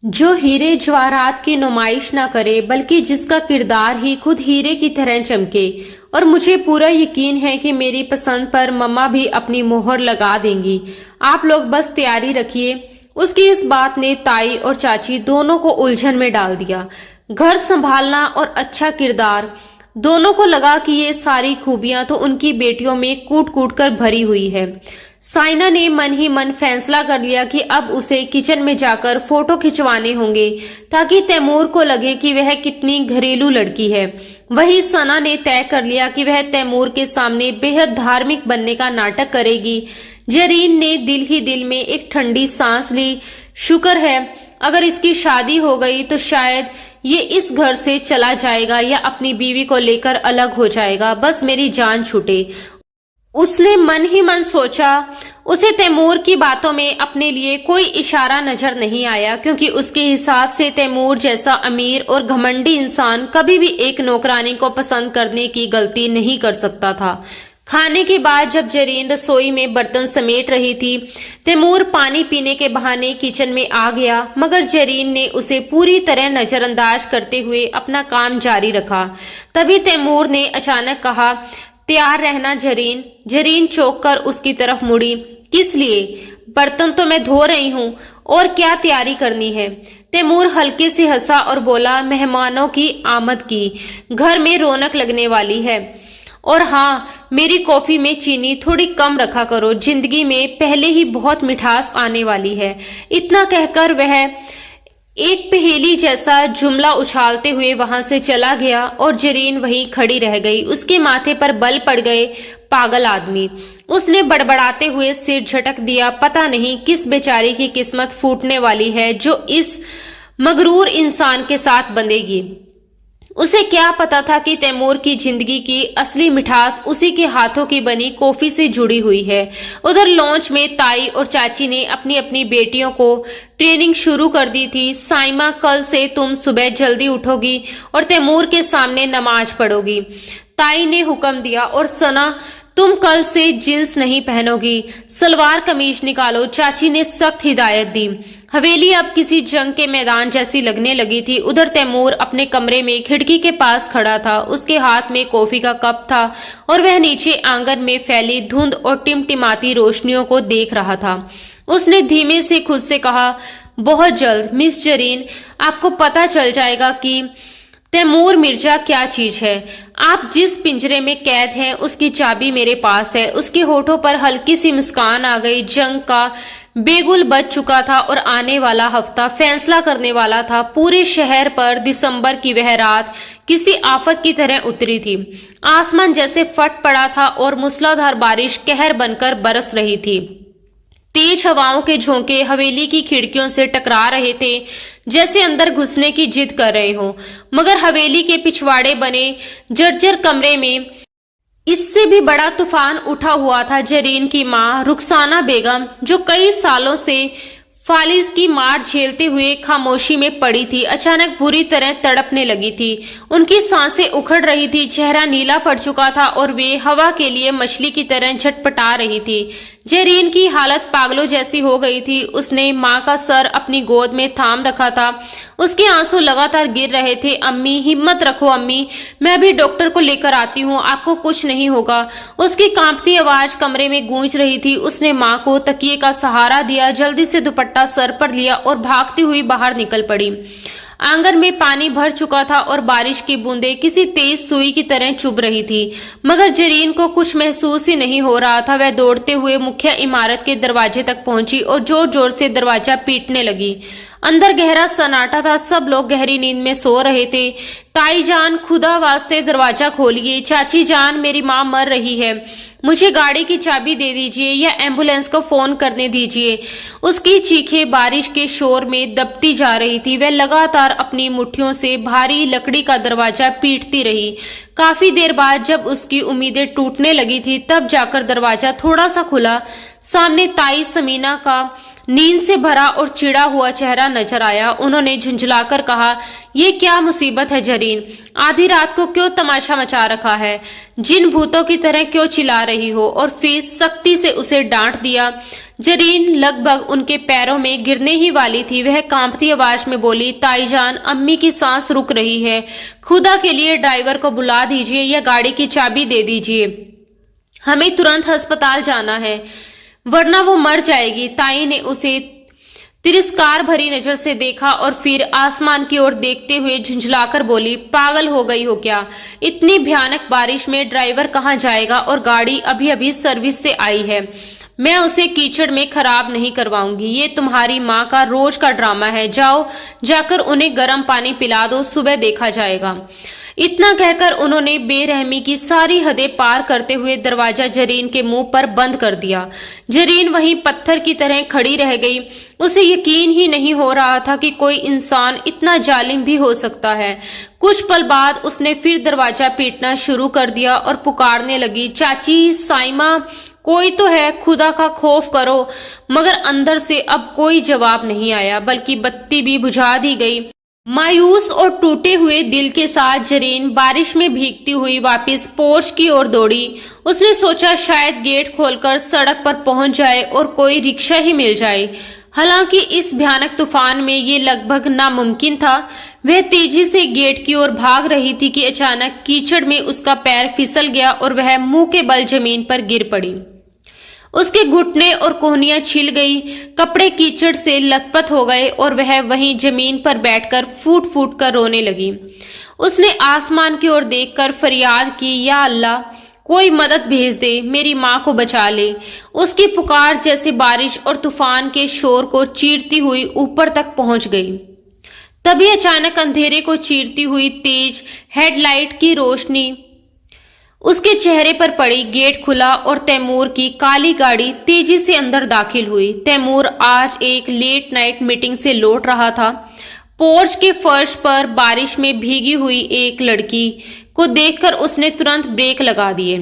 जो हीरे जवाहरात की नुमाइश ना करे, बल्कि जिसका किरदार ही खुद हीरे की तरह चमके। और मुझे पूरा यकीन है कि मेरी पसंद पर मम्मा भी अपनी मोहर लगा देंगी। आप लोग बस तैयारी रखिए। उसकी इस बात ने ताई और चाची दोनों को उलझन में डाल दिया। घर संभालना और अच्छा किरदार, दोनों को लगा कि ये सारी खूबियां तो उनकी बेटियों में कूट कूट कर भरी हुई है। साइना ने मन ही मन फैसला कर लिया कि अब उसे किचन में जाकर फोटो खिंचवाने होंगे, ताकि तैमूर को लगे कि वह कितनी घरेलू लड़की है। वही सना ने तय कर लिया कि वह तैमूर के सामने बेहद धार्मिक बनने का नाटक करेगी। जरीन ने दिल ही दिल में एक ठंडी सांस ली। शुक्र है, अगर इसकी शादी हो गई तो शायद ये इस घर से चला जाएगा या अपनी बीवी को लेकर अलग हो जाएगा, बस मेरी जान छूटे। उसने मन ही मन सोचा। उसे तैमूर की बातों में अपने लिए कोई इशारा नजर नहीं आया, क्योंकि उसके हिसाब से तैमूर जैसा अमीर और घमंडी इंसान कभी भी एक नौकरानी को पसंद करने की गलती नहीं कर सकता था। खाने के बाद जब जरीन रसोई में बर्तन समेट रही थी, तैमूर पानी पीने के बहाने किचन में आ गया, मगर जरीन ने उसे पूरी तरह नजरअंदाज करते हुए अपना काम जारी रखा। तभी तैमूर ने अचानक कहा, तैयार रहना जरीन। जरीन चौंक कर उसकी तरफ मुड़ी। किस लिए? बर्तन तो मैं धो रही हूँ, और क्या तैयारी करनी है? तैमूर हल्के से हंसा और बोला, मेहमानों की आमद की, घर में रौनक लगने वाली है। और हाँ, मेरी कॉफी में चीनी थोड़ी कम रखा करो, जिंदगी में पहले ही बहुत मिठास आने वाली है। इतना कहकर वह एक पहेली जैसा जुमला उछालते हुए वहां से चला गया, और जरीन वहीं खड़ी रह गई। उसके माथे पर बल पड़ गए। पागल आदमी, उसने बड़बड़ाते हुए सिर झटक दिया। पता नहीं किस बेचारी की किस्मत फूटने वाली है जो इस मगरूर इंसान के साथ बंधेगी। उसे क्या पता था कि तैमूर की जिंदगी की असली मिठास उसी के हाथों की बनी कॉफी से जुड़ी हुई है। उधर लॉन्च में ताई और चाची ने अपनी अपनी बेटियों को ट्रेनिंग शुरू कर दी थी। साइमा, कल से तुम सुबह जल्दी उठोगी और तैमूर के सामने नमाज पढ़ोगी, ताई ने हुक्म दिया। और सना, तुम कल से जींस नहीं पहनोगी, सलवार कमीज निकालो, चाची ने सख्त हिदायत दी। हवेली अब किसी जंग के मैदान जैसी लगने लगी थी। उधर तैमूर अपने कमरे में खिड़की के पास खड़ा था। उसके हाथ में कॉफी का कप था और वह नीचे आंगन में फैली धुंध और टिमटिमाती रोशनियों को देख रहा था। उसने धीमे से खुद से कहा, बहुत जल्द मिस जरीन, आपको पता चल जाएगा कि तैमूर मिर्जा क्या चीज है? आप जिस पिंजरे में कैद हैं उसकी चाबी मेरे पास है। उसके होठों पर हल्की सी मुस्कान आ गई। जंग का बेगुल बज चुका था और आने वाला हफ्ता फैसला करने वाला था। पूरे शहर पर दिसंबर की वह रात किसी आफत की तरह उतरी थी। आसमान जैसे फट पड़ा था और मूसलाधार बारिश कहर बनकर बरस रही थी। तेज हवाओं के झोंके हवेली की खिड़कियों से टकरा रहे थे, जैसे अंदर घुसने की जिद कर रहे हों। मगर हवेली के पिछवाड़े बने जर्जर कमरे में इससे भी बड़ा तूफान उठा हुआ था। जरीन की मां रुखसाना बेगम, जो कई सालों से फालिज की मार झेलते हुए खामोशी में पड़ी थी, अचानक बुरी तरह तड़पने लगी थी। उनकी सांसें उखड़ रही थी, चेहरा नीला पड़ चुका था और वे हवा के लिए मछली की तरह झटपटा रही थी। जरीन की हालत पागलों जैसी हो गई थी। उसने माँ का सर अपनी गोद में थाम रखा था। उसके आंसू लगातार गिर रहे थे। अम्मी, हिम्मत रखो अम्मी, मैं भी डॉक्टर को लेकर आती हूँ, आपको कुछ नहीं होगा। उसकी कांपती आवाज कमरे में गूंज रही थी। उसने माँ को तकिए का सहारा दिया, जल्दी से दुपट्टा सर पर लिया और भागती हुई बाहर निकल पड़ी। आंगन में पानी भर चुका था और बारिश की बूंदें किसी तेज सुई की तरह चुभ रही थी। मगर जरीन को कुछ महसूस ही नहीं हो रहा था। वह दौड़ते हुए मुख्य इमारत के दरवाजे तक पहुंची और जोर जोर से दरवाजा पीटने लगी। अंदर गहरा सन्नाटा था। सब लोग गहरी नींद में सो रहे थे। ताई जान, खुदा वास्ते दरवाजा खोलिए। चाची जान, मेरी माँ मर रही है, मुझे गाड़ी की चाबी दे दीजिए या एम्बुलेंस को फोन करने दीजिए। उसकी चीखें बारिश के शोर में दबती जा रही थी। वह लगातार अपनी मुट्ठियों से भारी लकड़ी का दरवाजा पीटती रही। काफी देर बाद जब उसकी उम्मीदें टूटने लगी थी, तब जाकर दरवाजा थोड़ा सा खुला। सामने ताई समीना का नींद से भरा और चिड़ा हुआ चेहरा नजर आया। उन्होंने झुंझलाकर कहा, ये क्या मुसीबत है जरीन? आधी रात को क्यों तमाशा मचा रखा है? जिन भूतों की तरह क्यों चिल्ला रही हो? और फिर सख्ती से उसे डांट दिया। जरीन लगभग उनके पैरों में गिरने ही वाली थी। वह कांपती आवाज में बोली, ताईजान, अम्मी की सांस रुक रही है, खुदा के लिए ड्राइवर को बुला दीजिए या गाड़ी की चाबी दे दीजिए, हमें तुरंत अस्पताल जाना है वरना वो मर जाएगी। ताई ने उसे तिरस्कार भरी नजर से देखा और फिर आसमान की ओर देखते हुए झुंझलाकर बोली, पागल हो गई हो क्या? इतनी भयानक बारिश में ड्राइवर कहाँ जाएगा? और गाड़ी अभी अभी सर्विस से आई है, मैं उसे कीचड़ में खराब नहीं करवाऊंगी। ये तुम्हारी माँ का रोज का ड्रामा है। जाओ, जाकर उन्हें गर्म पानी पिला दो, सुबह देखा जाएगा। इतना कहकर उन्होंने बेरहमी की सारी हदें पार करते हुए दरवाजा जरीन के मुंह पर बंद कर दिया। जरीन वहीं पत्थर की तरह खड़ी रह गई। उसे यकीन ही नहीं हो रहा था कि कोई इंसान इतना जालिम भी हो सकता है। कुछ पल बाद उसने फिर दरवाजा पीटना शुरू कर दिया और पुकारने लगी, चाची, साइमा, कोई तो है, खुदा का खौफ करो। मगर अंदर से अब कोई जवाब नहीं आया, बल्कि बत्ती भी बुझा दी गई। मायूस और टूटे हुए दिल के साथ जरीन बारिश में भीगती हुई वापस पोर्च की ओर दौड़ी। उसने सोचा शायद गेट खोलकर सड़क पर पहुंच जाए और कोई रिक्शा ही मिल जाए। हालांकि इस भयानक तूफान में ये लगभग नामुमकिन था। वह तेजी से गेट की ओर भाग रही थी कि अचानक कीचड़ में उसका पैर फिसल गया और वह मुंह के बल जमीन पर गिर पड़ी। उसके घुटने और कोहनियां छिल गई, कपड़े कीचड़ से लथपथ हो गए और वह वहीं जमीन पर बैठकर फूट फूट कर रोने लगी। उसने आसमान की ओर देखकर फरियाद की, या अल्लाह, कोई मदद भेज दे, मेरी माँ को बचा ले। उसकी पुकार जैसे बारिश और तूफान के शोर को चीरती हुई ऊपर तक पहुंच गई। तभी अचानक अंधेरे को चीरती हुई तेज हेडलाइट की रोशनी उसके चेहरे पर पड़ी। गेट खुला और तैमूर की काली गाड़ी तेजी से अंदर दाखिल हुई। तैमूर आज एक लेट नाइट मीटिंग से लौट रहा था। पोर्च के फर्श पर बारिश में भीगी हुई एक लड़की को देखकर उसने तुरंत ब्रेक लगा दिए।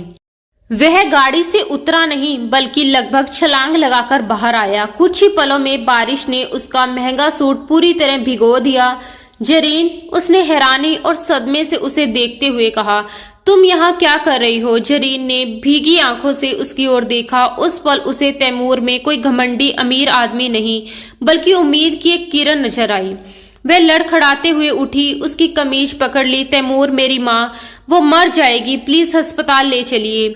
वह गाड़ी से उतरा नहीं, बल्कि लगभग छलांग लगाकर बाहर आया। कुछ ही पलों में बारिश ने उसका महंगा सूट पूरी तरह भिगो दिया। जरीन, उसने हैरानी और सदमे से उसे देखते हुए कहा, तुम यहाँ क्या कर रही हो? जरीन ने भीगी आंखों से उसकी ओर देखा। उस पल उसे तैमूर में कोई घमंडी अमीर आदमी नहीं, बल्कि उम्मीद की एक किरण नजर आई। वह लड़खड़ाते हुए उठी, उसकी कमीज पकड़ ली। तैमूर, मेरी माँ, वो मर जाएगी, प्लीज अस्पताल ले चलिए।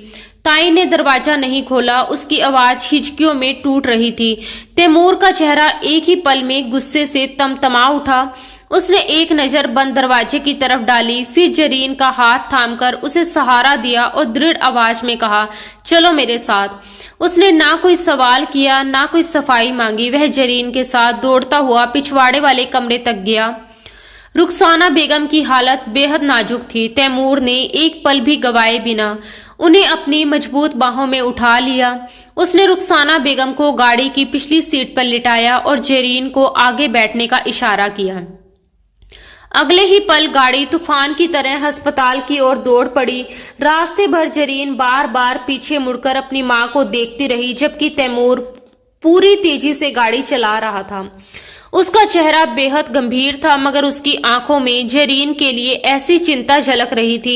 ताई ने दरवाजा नहीं खोला। उसकी आवाज हिचकियों में टूट रही थी। तैमूर का चेहरा एक ही पल में गुस्से से तमतमा उठा। उसने एक नजर बंद दरवाजे की तरफ डाली, फिर जरीन का हाथ थामकर उसे सहारा दिया और दृढ़ आवाज में कहा, चलो मेरे साथ। उसने ना कोई सवाल किया, ना कोई सफाई मांगी। वह जरीन के साथ दौड़ता हुआ पिछवाड़े वाले कमरे तक गया। रुखसाना बेगम की हालत बेहद नाजुक थी। तैमूर ने एक पल भी गवाए बिना उन्हें अपनी मजबूत बाहों में उठा लिया। उसने रुखसाना बेगम को गाड़ी की पिछली सीट पर लिटाया और जरीन को आगे बैठने का इशारा किया। अगले ही पल गाड़ी तूफान की तरह अस्पताल की ओर दौड़ पड़ी। रास्ते भर जरीन बार बार पीछे मुड़कर अपनी मां को देखती रही, जबकि तैमूर पूरी तेजी से गाड़ी चला रहा था। उसका चेहरा बेहद गंभीर था, मगर उसकी आंखों में जरीन के लिए ऐसी चिंता झलक रही थी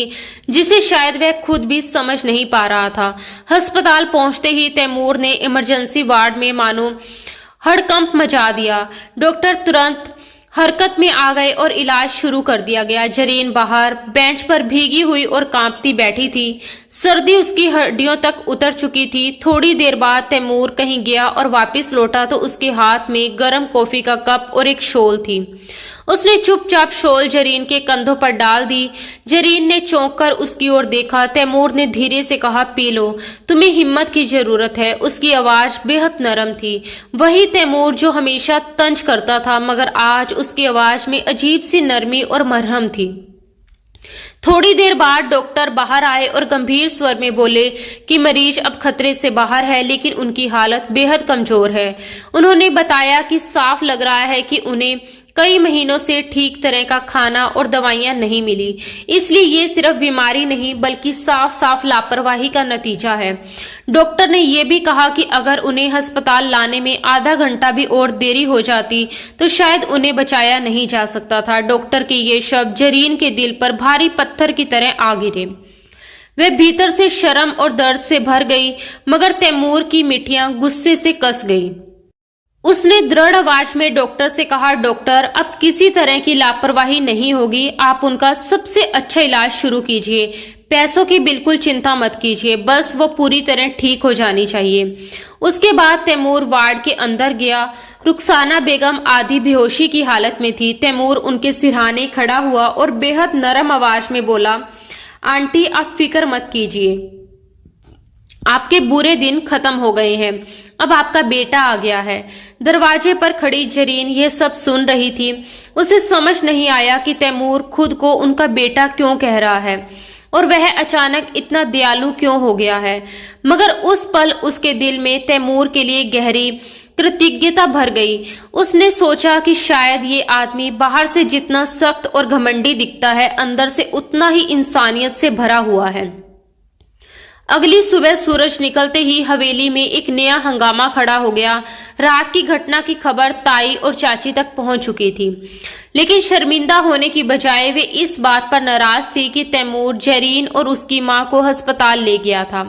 जिसे शायद वह खुद भी समझ नहीं पा रहा था। अस्पताल पहुंचते ही तैमूर ने इमरजेंसी वार्ड में मानो हड़कंप मचा दिया। डॉक्टर तुरंत हरकत में आ गए और इलाज शुरू कर दिया गया। जरीन बाहर बेंच पर भीगी हुई और कांपती बैठी थी। सर्दी उसकी हड्डियों तक उतर चुकी थी। थोड़ी देर बाद तैमूर कहीं गया और वापस लौटा तो उसके हाथ में गर्म कॉफी का कप और एक शॉल थी। उसने चुपचाप शॉल जरीन के कंधों पर डाल दी। जरीन ने चौंक कर उसकी ओर देखा। तैमूर ने धीरे से कहा, पी लो, तुम्हें हिम्मत की जरूरत है। उसकी आवाज बेहद नरम थी। वही तैमूर जो हमेशा तंज करता था, मगर आज उसकी आवाज में अजीब सी नरमी और मरहम थी। थोड़ी देर बाद डॉक्टर बाहर आए और गंभीर स्वर में बोले कि मरीज अब खतरे से बाहर है, लेकिन उनकी हालत बेहद कमजोर है। उन्होंने बताया कि साफ लग रहा है कि उन्हें कई महीनों से ठीक तरह का खाना और दवाइयां नहीं मिली, इसलिए ये सिर्फ बीमारी नहीं बल्कि साफ साफ लापरवाही का नतीजा है। डॉक्टर ने यह भी कहा कि अगर उन्हें अस्पताल लाने में आधा घंटा भी और देरी हो जाती तो शायद उन्हें बचाया नहीं जा सकता था। डॉक्टर के ये शब्द जरीन के दिल पर भारी पत्थर की तरह आ गिरे। वह भीतर से शर्म और दर्द से भर गई, मगर तैमूर की मिठियां गुस्से से कस गई। उसने दृढ़ आवाज में डॉक्टर से कहा, डॉक्टर, अब किसी तरह की लापरवाही नहीं होगी। आप उनका सबसे अच्छा इलाज शुरू कीजिए। पैसों की बिल्कुल चिंता मत कीजिए, बस वो पूरी तरह ठीक हो जानी चाहिए। उसके बाद तैमूर वार्ड के अंदर गया। रुखसाना बेगम आधी बेहोशी की हालत में थी। तैमूर उनके सिरहाने खड़ा हुआ और बेहद नरम आवाज में बोला, आंटी, आप फिक्र मत कीजिए, आपके बुरे दिन खत्म हो गए हैं। अब आपका बेटा आ गया है। दरवाजे पर खड़ी जरीन ये सब सुन रही थी। उसे समझ नहीं आया कि तैमूर खुद को उनका बेटा क्यों कह रहा है और वह अचानक इतना दयालु क्यों हो गया है। मगर उस पल उसके दिल में तैमूर के लिए गहरी कृतज्ञता भर गई। उसने सोचा कि शायद ये आदमी बाहर से जितना सख्त और घमंडी दिखता है, अंदर से उतना ही इंसानियत से भरा हुआ है। अगली सुबह सूरज निकलते ही हवेली में एक नया हंगामा खड़ा हो गया। रात की घटना की खबर ताई और चाची तक पहुंच चुकी थी, लेकिन शर्मिंदा होने की बजाय वे इस बात पर नाराज थी कि तैमूर जरीन और उसकी मां को अस्पताल ले गया था।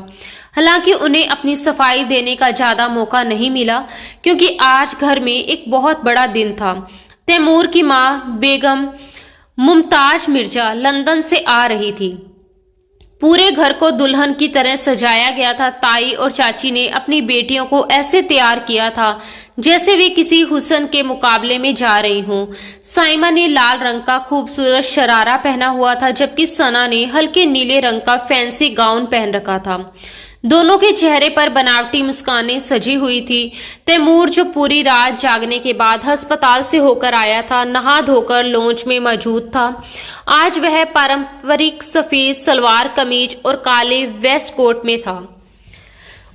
हालांकि उन्हें अपनी सफाई देने का ज्यादा मौका नहीं मिला, क्योंकि आज घर में एक बहुत बड़ा दिन था। तैमूर की मां बेगम मुमताज मिर्जा लंदन से आ रही थी। पूरे घर को दुल्हन की तरह सजाया गया था। ताई और चाची ने अपनी बेटियों को ऐसे तैयार किया था जैसे वे किसी हुस्न के मुकाबले में जा रही हों। साइमा ने लाल रंग का खूबसूरत शरारा पहना हुआ था, जबकि सना ने हल्के नीले रंग का फैंसी गाउन पहन रखा था। दोनों के चेहरे पर बनावटी मुस्कानें सजी हुई थी। तैमूर, जो पूरी रात जागने के बाद अस्पताल से होकर आया था, नहा धोकर लॉन्च में मौजूद था। आज वह पारंपरिक सफेद सलवार कमीज और काले वेस्ट कोट में था।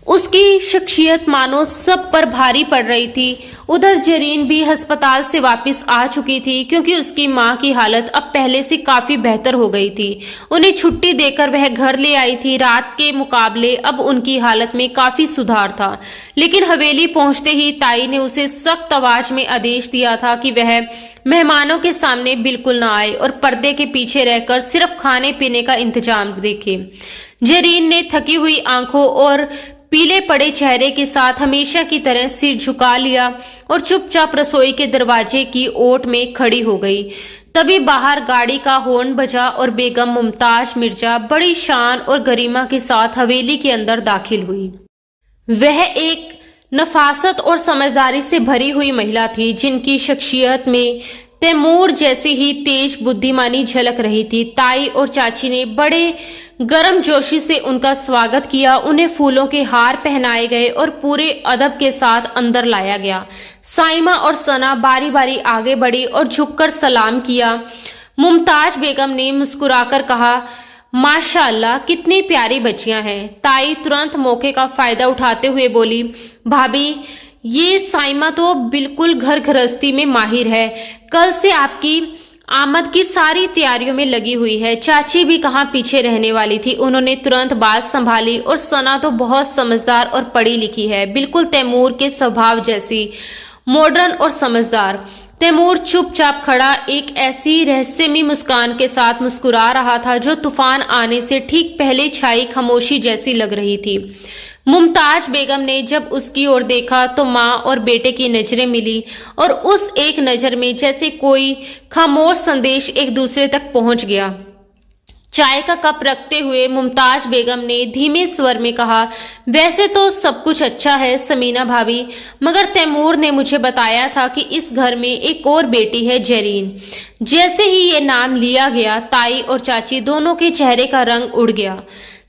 उसकी शख्सियत मानो सब पर भारी पड़ रही थी। उधर जरीन भी अस्पताल से वापस आ चुकी थी, क्योंकि उसकी मां की हालत अब पहले से काफी बेहतर हो गई थी। उन्हें छुट्टी देकर वह घर ले आई थी। रात के मुकाबले अब उनकी हालत में काफी सुधार था, लेकिन हवेली पहुंचते ही ताई ने उसे सख्त आवाज में आदेश दिया था कि वह मेहमानों के सामने बिल्कुल ना आए और पर्दे के पीछे रहकर सिर्फ खाने पीने का इंतजाम देखे। जरीन ने थकी हुई आंखों और पीले पड़े चेहरे के साथ हमेशा की तरह सिर झुका लिया और चुपचाप रसोई के दरवाजे की ओट में खड़ी हो गई। तभी बाहर गाड़ी का हॉर्न बजा और बेगम मुमताज मिर्जा बड़ी शान और गरिमा के साथ हवेली के अंदर दाखिल हुई। वह एक नफासत और समझदारी से भरी हुई महिला थी, जिनकी शख्सियत में तैमूर जैसी ही तेज बुद्धिमानी झलक रही थी। ताई और चाची ने बड़े गर्मजोशी से उनका स्वागत किया। उन्हें फूलों के हार पहनाए गए और पूरे अदब के साथ अंदर लाया गया। साइमा और सना बारी बारी आगे बढ़ी और झुककर सलाम किया। मुमताज बेगम ने मुस्कुराकर कहा, माशाअल्लाह, कितनी प्यारी बच्चियां हैं। ताई तुरंत मौके का फायदा उठाते हुए बोली, भाभी, ये साइमा तो बिल्कुल घर गृहस्थी में माहिर है। कल से आपकी आमद की सारी तैयारियों में लगी हुई है। चाची भी कहाँ पीछे रहने वाली थी। उन्होंने तुरंत बात संभाली, और सना तो बहुत समझदार और पढ़ी लिखी है, बिल्कुल तैमूर के स्वभाव जैसी, मॉडर्न और समझदार। तैमूर चुपचाप खड़ा एक ऐसी रहस्यमयी मुस्कान के साथ मुस्कुरा रहा था जो तूफान आने से ठीक पहले छाई खामोशी जैसी लग रही थी। मुमताज बेगम ने जब उसकी ओर देखा तो माँ और बेटे की नजरें मिली, और उस एक नजर में जैसे कोई खामोश संदेश एक दूसरे तक पहुंच गया। चाय का कप रखते हुए मुमताज बेगम ने धीमे स्वर में कहा, वैसे तो सब कुछ अच्छा है समीना भाभी, मगर तैमूर ने मुझे बताया था कि इस घर में एक और बेटी है, जरीन। जैसे ही ये नाम लिया गया, ताई और चाची दोनों के चेहरे का रंग उड़ गया।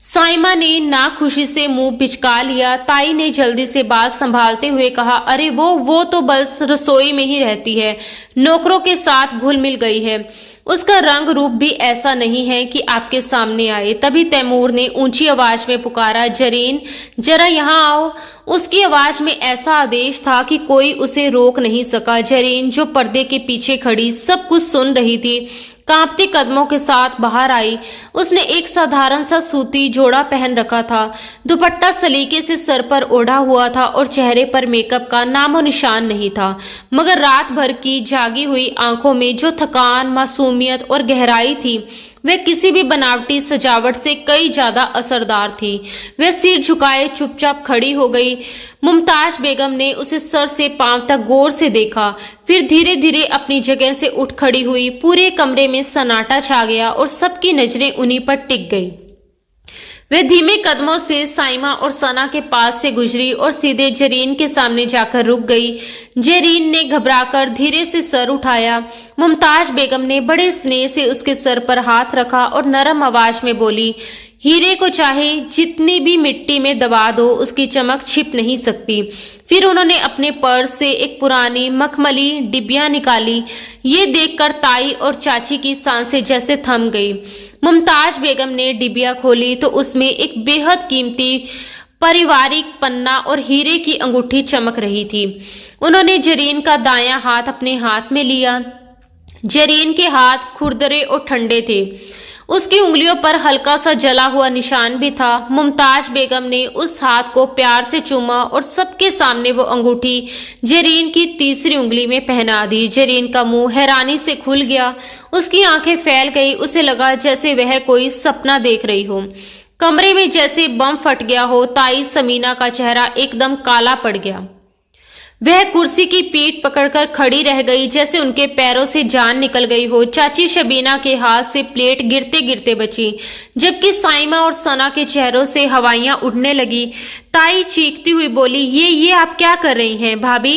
साइमा ने नाखुशी से मुंह पिचका लिया। ताई ने जल्दी से बात संभालते हुए कहा, अरे वो तो बस रसोई में ही रहती है, नौकरों के साथ घुल मिल गई है। उसका रंग रूप भी ऐसा नहीं है कि आपके सामने आए। तभी तैमूर ने ऊंची आवाज में पुकारा, जरीन, जरा यहाँ आओ। उसकी आवाज में ऐसा आदेश था कि कोई उसे रोक नहीं सका। जरीन, जो पर्दे के पीछे खड़ी सब कुछ सुन रही थी, कांपते कदमों के साथ बाहर आई। उसने एक साधारण सा सूती जोड़ा पहन रखा था। दुपट्टा सलीके से सर पर ओढ़ा हुआ था और चेहरे पर मेकअप का नामो निशान नहीं था, मगर रात भर की जागी हुई आंखों में जो थकान, मासूमियत और गहराई थी, वह किसी भी बनावटी सजावट से कई ज्यादा असरदार थी। वह सिर झुकाए चुपचाप खड़ी हो गई। मुमताज बेगम ने उसे सर से पांव तक गौर से देखा, फिर धीरे धीरे अपनी जगह से उठ खड़ी हुई। पूरे कमरे में सन्नाटा छा गया और सबकी नजरें उन्हीं पर टिक गई। वह धीमे कदमों से साइमा और सना के पास से गुजरी और सीधे जरीन के सामने जाकर रुक गई। जरीन ने घबराकर धीरे से सर उठाया। मुमताज बेगम ने बड़े स्नेह से उसके सर पर हाथ रखा और नरम आवाज में बोली, हीरे को चाहे जितनी भी मिट्टी में दबा दो, उसकी चमक छिप नहीं सकती। फिर उन्होंने अपने पर्स से एक पुरानी मखमली डिबिया निकाली। ये देखकर ताई और चाची की सांसें जैसे थम गई। मुमताज बेगम ने डिबिया खोली तो उसमें एक बेहद कीमती पारिवारिक पन्ना और हीरे की अंगूठी चमक रही थी। उन्होंने जरीन का दायां हाथ अपने हाथ में लिया। जरीन के हाथ खुरदरे और ठंडे थे। उसकी उंगलियों पर हल्का सा जला हुआ निशान भी था। मुमताज बेगम ने उस हाथ को प्यार से चूमा और सबके सामने वो अंगूठी जरीन की तीसरी उंगली में पहना दी। जरीन का मुंह हैरानी से खुल गया, उसकी आंखें फैल गई। उसे लगा जैसे वह कोई सपना देख रही हो। कमरे में जैसे बम फट गया हो। ताई समीना का चेहरा एकदम काला पड़ गया। वह कुर्सी की पीठ पकड़कर खड़ी रह गई, जैसे उनके पैरों से जान निकल गई हो। चाची शबीना के हाथ से प्लेट गिरते गिरते बची, जबकि साइमा और सना के चेहरों से हवाइयां उड़ने लगी। ताई चीखती हुई बोली, ये आप क्या कर रही हैं भाभी?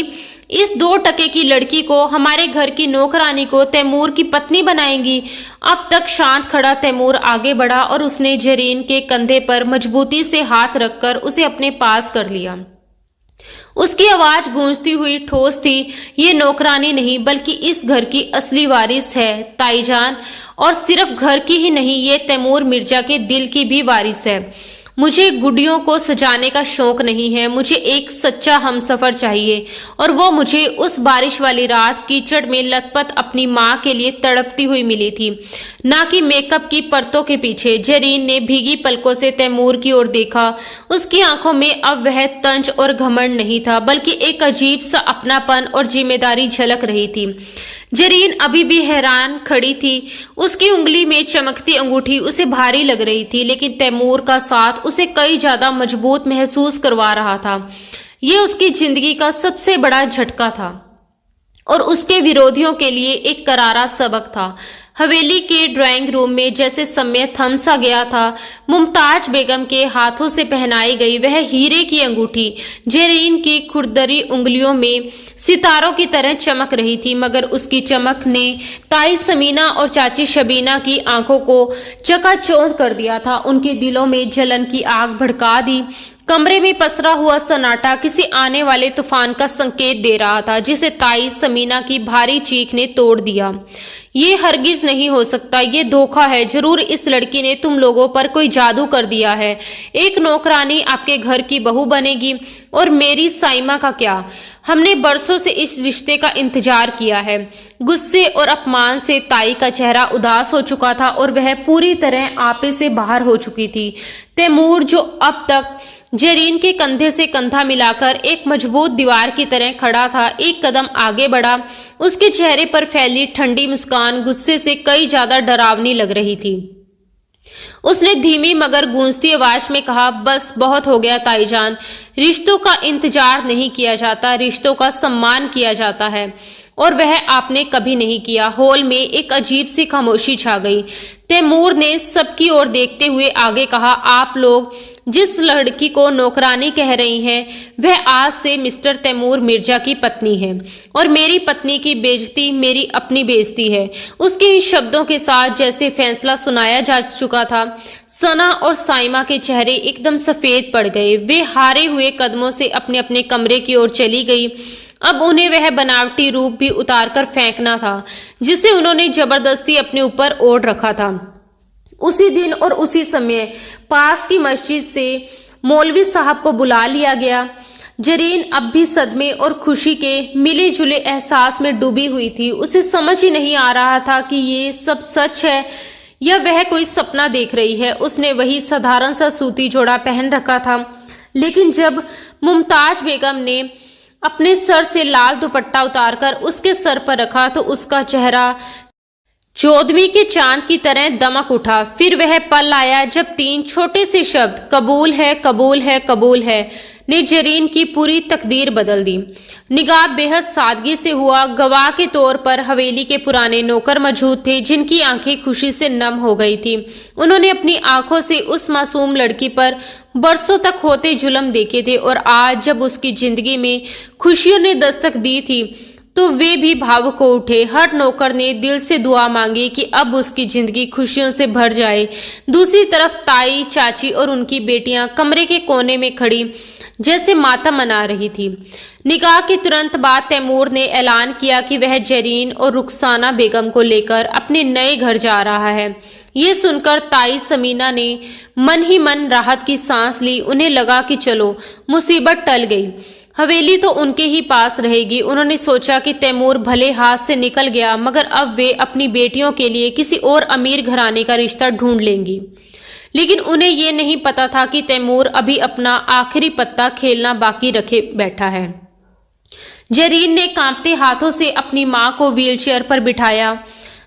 इस 2 टके की लड़की को, हमारे घर की नौकरानी को तैमूर की पत्नी बनाएंगी? अब तक शांत खड़ा तैमूर आगे बढ़ा और उसने जरीन के कंधे पर मजबूती से हाथ रखकर उसे अपने पास कर लिया। उसकी आवाज गूंजती हुई ठोस थी, ये नौकरानी नहीं बल्कि इस घर की असली वारिस है ताईजान, और सिर्फ घर की ही नहीं, ये तैमूर मिर्जा के दिल की भी वारिस है। मुझे गुडियों को सजाने का शौक नहीं है, मुझे एक सच्चा हमसफर चाहिए, और वो मुझे उस बारिश वाली रात कीचड़ में लथपथ अपनी माँ के लिए तड़पती हुई मिली थी, ना कि मेकअप की परतों के पीछे। जरीन ने भीगी पलकों से तैमूर की ओर देखा। उसकी आंखों में अब वह तंज और घमंड नहीं था, बल्कि एक अजीब सा अपनापन और जिम्मेदारी झलक रही थी। जरीन अभी भी हैरान खड़ी थी। उसकी उंगली में चमकती अंगूठी उसे भारी लग रही थी, लेकिन तैमूर का साथ उसे कई ज्यादा मजबूत महसूस करवा रहा था। ये उसकी जिंदगी का सबसे बड़ा झटका था। और उसके विरोधियों के लिए एक करारा सबक था। हवेली के ड्राइंग रूम में जैसे समय थम सा गया था। मुमताज बेगम के हाथों से पहनाई गई वह हीरे की अंगूठी जेरीन की खुरदरी उंगलियों में सितारों की तरह चमक रही थी, मगर उसकी चमक ने ताई समीना और चाची शबीना की आंखों को चकाचौंध कर दिया था। उनके दिलों में जलन की आग भड़का दी। कमरे में पसरा हुआ सन्नाटा किसी आने वाले तूफान का संकेत दे रहा था, जिसे ताई समीना की भारी चीख ने तोड़ दिया। ये हरगिज नहीं हो सकता, ये धोखा है। जरूर इस लड़की ने तुम लोगों पर कोई जादू कर दिया है। एक नौकरानी आपके घर की बहू बनेगी, और मेरी साइमा का क्या? हमने बरसों से इस रिश्ते का इंतजार किया है। गुस्से और अपमान से ताई का चेहरा उदास हो चुका था और वह पूरी तरह आपे से बाहर हो चुकी थी। तैमूर, जो अब तक जेरीन के कंधे से कंधा मिलाकर एक मजबूत दीवार की तरह खड़ा था, एक कदम आगे बढ़ा। उसके चेहरे पर फैली ठंडी मुस्कान गुस्से से कई ज्यादा डरावनी लग रही थी। उसने धीमी मगर गूंजती आवाज में कहा, बस बहुत हो गया ताईजान। रिश्तों का इंतजार नहीं किया जाता, रिश्तों का सम्मान किया जाता है, और वह आपने कभी नहीं किया। हॉल में एक अजीब सी खामोशी छा गई। तैमूर ने सबकी ओर देखते हुए आगे कहा, आप लोग जिस लड़की को नौकरानी कह रही हैं, वह आज से मिस्टर तैमूर मिर्जा की पत्नी है, और मेरी पत्नी की बेइज्जती मेरी अपनी बेइज्जती है। उसके इन शब्दों के साथ जैसे फैसला सुनाया जा चुका था, सना और साइमा के चेहरे एकदम सफेद पड़ गए। वे हारे हुए कदमों से अपने अपने कमरे की ओर चली गई। अब उन्हें वह बनावटी रूप भी उतारकर फेंकना था, जिसे उन्होंने जबरदस्ती अपने ऊपर ओढ़ रखा था। उसी दिन और उसी समय पास की मस्जिद से मौलवी साहब को बुला लिया गया। जरीन अब भी सदमे और खुशी के मिले जुले एहसास में डूबी हुई थी। उसे समझ ही नहीं आ रहा था कि ये सब सच है या वह कोई सपना देख रही है। उसने वही साधारण सा सूती जोड़ा पहन रखा था, लेकिन जब मुमताज बेगम ने अपने सर से लाल दुपट्टा उतारकर उसके सर पर रखा तो उसका चेहरा चौदहवीं के चांद की तरह दमक उठा। फिर वह पल आया जब 3 छोटे से शब्द कबूल है, कबूल है, कबूल है ने जरीन की पूरी तकदीर बदल दी। निकाह बेहद सादगी से हुआ। गवाह के तौर पर हवेली के पुराने नौकर मौजूद थे, जिनकी आंखें खुशी से नम हो गई थी। उन्होंने अपनी आंखों से उस मासूम लड़की पर बरसों तक होते जुल्म देखे थे, और आज जब उसकी जिंदगी में खुशियों ने दस्तक दी थी तो वे भी भावुक हो उठे। हर नौकर ने दिल से दुआ मांगी कि अब उसकी जिंदगी खुशियों से भर जाए। दूसरी तरफ ताई, चाची और उनकी बेटियां कमरे के कोने में खड़ी जैसे मातम मना रही थी। निकाह के तुरंत बाद तैमूर ने ऐलान किया कि वह जरीन और रुखसाना बेगम को लेकर अपने नए घर जा रहा है। ये सुनकर ताई समीना ने मन ही मन राहत की सांस ली। उन्हें लगा कि चलो मुसीबत टल गई, हवेली तो उनके ही पास रहेगी। उन्होंने सोचा कि तैमूर भले हाथ से निकल गया, मगर अब वे अपनी बेटियों के लिए किसी और अमीर घराने का रिश्ता ढूंढ लेंगी। लेकिन उन्हें ये नहीं पता था कि तैमूर अभी अपना आखिरी पत्ता खेलना बाकी रखे बैठा है। जरीन ने कांपते हाथों से अपनी मां को व्हीलचेयर पर बिठाया।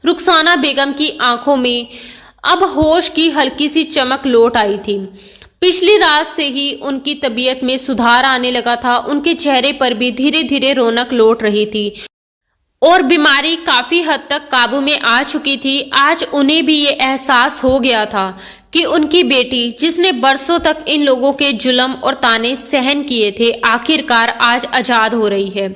रुखसाना बेगम की आंखों में अब होश की हल्की सी चमक लौट आई थी। पिछली रात से ही उनकी तबीयत में सुधार आने लगा था। उनके चेहरे पर भी धीरे धीरे रौनक लौट रही थी और बीमारी काफी हद तक काबू में आ चुकी थी। आज उन्हें भी ये एहसास हो गया था कि उनकी बेटी, जिसने बरसों तक इन लोगों के जुल्म और ताने सहन किए थे, आखिरकार आज आजाद हो रही है,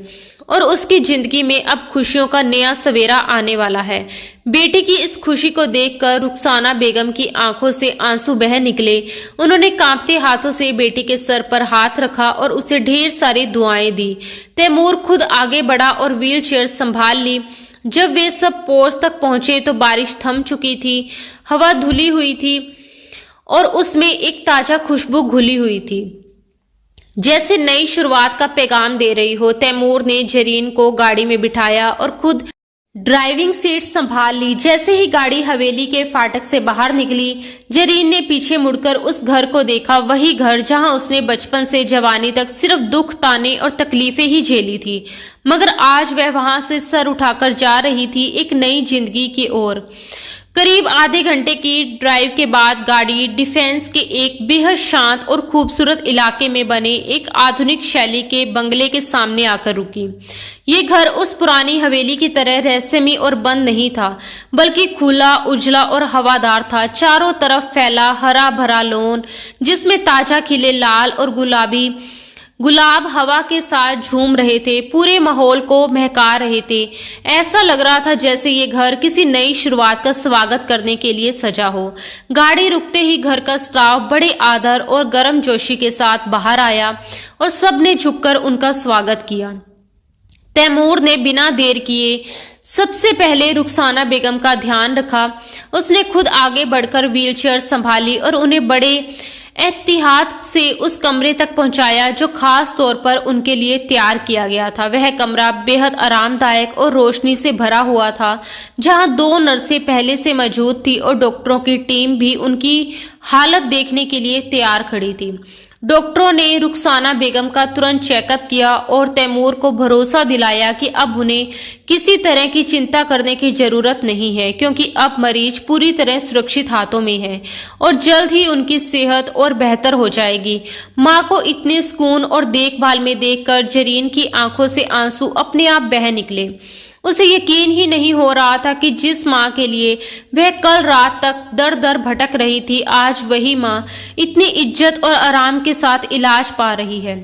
और उसकी जिंदगी में अब खुशियों का नया सवेरा आने वाला है। बेटी की इस खुशी को देखकर रुखसाना बेगम की आंखों से आंसू बह निकले। उन्होंने कांपते हाथों से बेटी के सर पर हाथ रखा और उसे ढेर सारी दुआएं दी। तैमूर खुद आगे बढ़ा और व्हीलचेयर संभाल ली। जब वे सब पोर्च तक पहुंचे तो बारिश थम चुकी थी, हवा धुली हुई थी और उसमें एक ताजा खुशबू घुली हुई थी, जैसे नई शुरुआत का पैगाम दे रही हो। तैमूर ने जरीन को गाड़ी में बिठाया और खुद ड्राइविंग सीट संभाल ली। जैसे ही गाड़ी हवेली के फाटक से बाहर निकली, जरीन ने पीछे मुड़कर उस घर को देखा, वही घर जहां उसने बचपन से जवानी तक सिर्फ दुख, ताने और तकलीफें ही झेली थी। मगर आज वह वहां से सर उठाकर जा रही थी एक नई जिंदगी की ओर। करीब आधे घंटे की ड्राइव के बाद गाड़ी डिफेंस के एक बेहद शांत और खूबसूरत इलाके में बने एक आधुनिक शैली के बंगले के सामने आकर रुकी। ये घर उस पुरानी हवेली की तरह रहस्यमय और बंद नहीं था, बल्कि खुला, उजला और हवादार था। चारों तरफ फैला हरा भरा लॉन, जिसमें ताजा खिले लाल और गुलाबी गुलाब हवा के साथ झूम रहे थे, पूरे माहौल को महका रहे थे। ऐसा लग रहा था जैसे ये घर किसी नई शुरुआत का स्वागत करने के लिए सजा हो। गाड़ी रुकते ही घर का स्टाफ बड़े आदर और गर्मजोशी के साथ बाहर आया और सबने झुककर उनका स्वागत किया। तैमूर ने बिना देर किए सबसे पहले रुखसाना बेगम का ध्यान रखा। उसने खुद आगे बढ़कर व्हीलचेयर संभाली और उन्हें बड़े एहतियात से उस कमरे तक पहुंचाया जो खास तौर पर उनके लिए तैयार किया गया था। वह कमरा बेहद आरामदायक और रोशनी से भरा हुआ था, जहां 2 नर्सें पहले से मौजूद थी और डॉक्टरों की टीम भी उनकी हालत देखने के लिए तैयार खड़ी थी। डॉक्टरों ने रुखसाना बेगम का तुरंत चेकअप किया और तैमूर को भरोसा दिलाया कि अब उन्हें किसी तरह की चिंता करने की जरूरत नहीं है, क्योंकि अब मरीज पूरी तरह सुरक्षित हाथों में है और जल्द ही उनकी सेहत और बेहतर हो जाएगी। मां को इतने सुकून और देखभाल में देखकर जरीन की आंखों से आंसू अपने आप बह निकले। उसे यकीन ही नहीं हो रहा था कि जिस माँ के लिए वह कल रात तक दर दर भटक रही थी, आज वही माँ इतनी इज्जत और आराम के साथ इलाज पा रही है।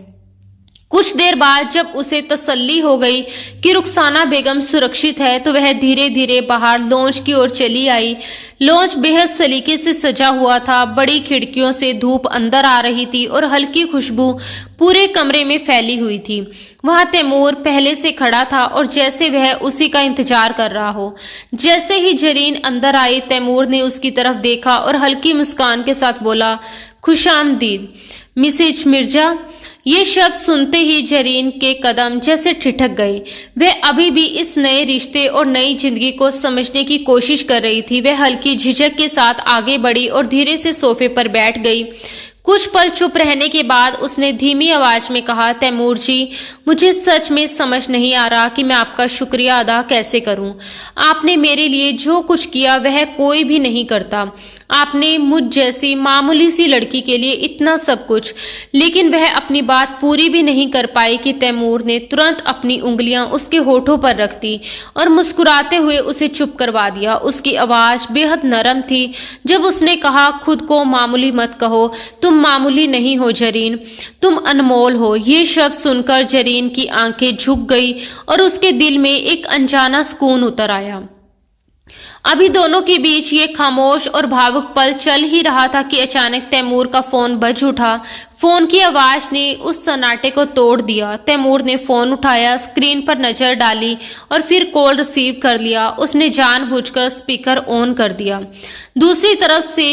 कुछ देर बाद जब उसे तसल्ली हो गई कि रुखसाना बेगम सुरक्षित है, तो वह धीरे धीरे बाहर लॉन्च की ओर चली आई। लॉन्च बेहद सलीके से सजा हुआ था। बड़ी खिड़कियों से धूप अंदर आ रही थी और हल्की खुशबू पूरे कमरे में फैली हुई थी। वहां तैमूर पहले से खड़ा था और जैसे वह उसी का इंतजार कर रहा हो। जैसे ही जरीन अंदर आई, तैमूर ने उसकी तरफ देखा और हल्की मुस्कान के साथ बोला, खुशामदीद मिसेज मिर्जा। ये शब्द सुनते ही जरीन के कदम जैसे ठिठक गए। वह अभी भी इस नए रिश्ते और नई जिंदगी को समझने की कोशिश कर रही थी। वह हल्की झिझक के साथ आगे बढ़ी और धीरे से सोफे पर बैठ गई। कुछ पल चुप रहने के बाद उसने धीमी आवाज में कहा, तैमूर जी, मुझे सच में समझ नहीं आ रहा कि मैं आपका शुक्रिया अदा कैसे करूं। आपने मेरे लिए जो कुछ किया वह कोई भी नहीं करता। आपने मुझ जैसी मामूली सी लड़की के लिए इतना सब कुछ, लेकिन वह अपनी बात पूरी भी नहीं कर पाई कि तैमूर ने तुरंत अपनी उंगलियां उसके होठों पर रख दी और मुस्कुराते हुए उसे चुप करवा दिया। उसकी आवाज बेहद नरम थी जब उसने कहा, खुद को मामूली मत कहो, तुम मामूली नहीं हो जरीन, तुम अनमोल हो। ये शब्द सुनकर जरीन की आंखें झुक गई और उसके दिल में एक अनजाना सुकून उतर आया। अभी दोनों के बीच ये खामोश और भावुक पल चल ही रहा था कि अचानक तैमूर का फोन बज उठा। फोन की आवाज ने उस सन्नाटे को तोड़ दिया। तैमूर ने फोन उठाया, स्क्रीन पर नजर डाली और फिर कॉल रिसीव कर लिया। उसने जानबूझकर स्पीकर ऑन कर दिया। दूसरी तरफ से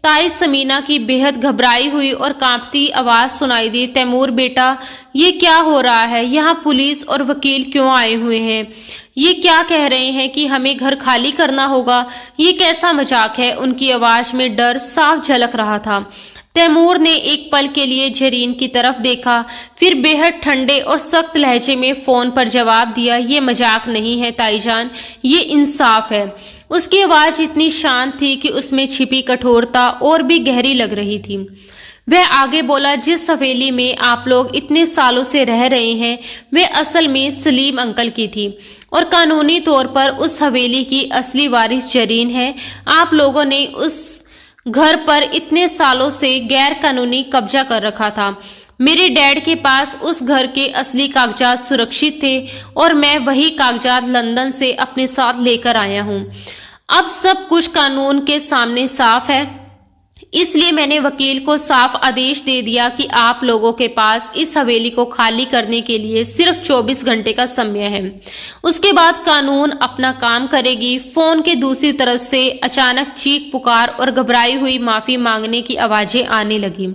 ताई समीना की बेहद घबराई हुई और कांपती आवाज सुनाई दी, तैमूर बेटा, ये क्या हो रहा है? यहाँ पुलिस और वकील क्यों आए हुए हैं? ये क्या कह रहे हैं कि हमें घर खाली करना होगा? ये कैसा मजाक है? उनकी आवाज में डर साफ झलक रहा था। तैमूर ने एक पल के लिए जरीन की तरफ देखा, फिर बेहद ठंडे और सख्त लहजे में फोन पर जवाब दिया, ये मजाक नहीं है ताईजान, ये इंसाफ है। उसकी आवाज इतनी शांत थी कि उसमें छिपी कठोरता और भी गहरी लग रही थी। वह आगे बोला, जिस हवेली में आप लोग इतने सालों से रह रहे हैं, वह असल में सलीम अंकल की थी और कानूनी तौर पर उस हवेली की असली वारिस जरीन है। आप लोगों ने उस घर पर इतने सालों से गैर कानूनी कब्जा कर रखा था। मेरे डैड के पास उस घर के असली कागजात सुरक्षित थे और मैं वही कागजात लंदन से अपने साथ लेकर आया हूँ। अब सब कुछ कानून के सामने साफ है, इसलिए मैंने वकील को साफ आदेश दे दिया कि आप लोगों के पास इस हवेली को खाली करने के लिए सिर्फ 24 घंटे का समय है। उसके बाद कानून अपना काम करेगी। फोन के दूसरी तरफ से अचानक चीख पुकार और घबराई हुई माफी मांगने की आवाजें आने लगी।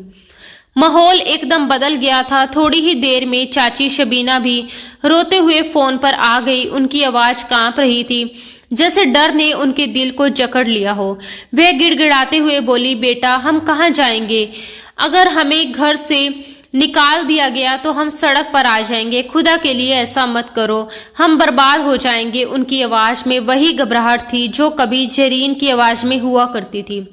माहौल एकदम बदल गया था। थोड़ी ही देर में चाची शबीना भी रोते हुए फोन पर आ गई। उनकी आवाज कांप रही थी, जैसे डर ने उनके दिल को जकड़ लिया हो। वह गिड़गिड़ाते हुए बोली, बेटा, हम कहाँ जाएंगे? अगर हमें घर से निकाल दिया गया तो हम सड़क पर आ जाएंगे। खुदा के लिए ऐसा मत करो, हम बर्बाद हो जाएंगे। उनकी आवाज में वही घबराहट थी जो कभी जरीन की आवाज में हुआ करती थी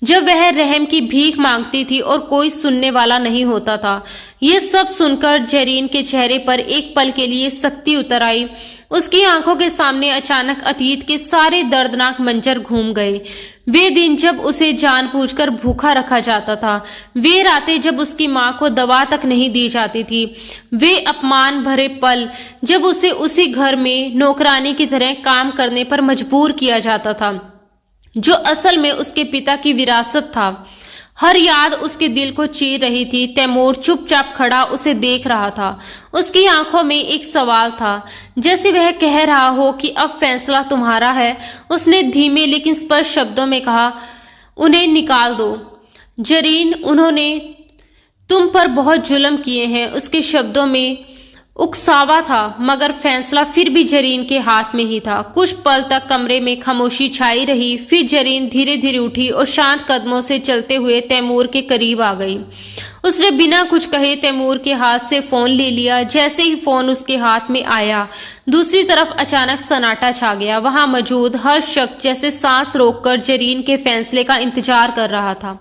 जब वह रहम की भीख मांगती थी और कोई सुनने वाला नहीं होता था। ये सब सुनकर जरीन के चेहरे पर एक पल के लिए सख्ती उतर आई। उसकी आंखों के सामने अचानक अतीत के सारे दर्दनाक मंजर घूम गए। वे दिन जब उसे जानबूझकर भूखा रखा जाता था, वे रातें जब उसकी मां को दवा तक नहीं दी जाती थी, वे अपमान भरे पल जब उसे उसी घर में नौकरानी की तरह काम करने पर मजबूर किया जाता था जो असल में उसके पिता की विरासत था। हर याद उसके दिल को चीर रही थी। तैमूर चुपचाप खड़ा उसे देख रहा था। उसकी आंखों में एक सवाल था, जैसे वह कह रहा हो कि अब फैसला तुम्हारा है। उसने धीमे लेकिन स्पष्ट शब्दों में कहा, उन्हें निकाल दो जरीन, उन्होंने तुम पर बहुत जुल्म किए हैं। उसके शब्दों में उकसावा था, मगर फैसला फिर भी जरीन के हाथ में ही था। कुछ पल तक कमरे में खामोशी छाई रही, फिर जरीन धीरे धीरे उठी और शांत कदमों से चलते हुए तैमूर के करीब आ गई। उसने बिना कुछ कहे तैमूर के हाथ से फोन ले लिया। जैसे ही फोन उसके हाथ में आया, दूसरी तरफ अचानक सन्नाटा छा गया। वहां मौजूद हर शख्स जैसे सांस रोककर जरीन के फैसले का इंतजार कर रहा था।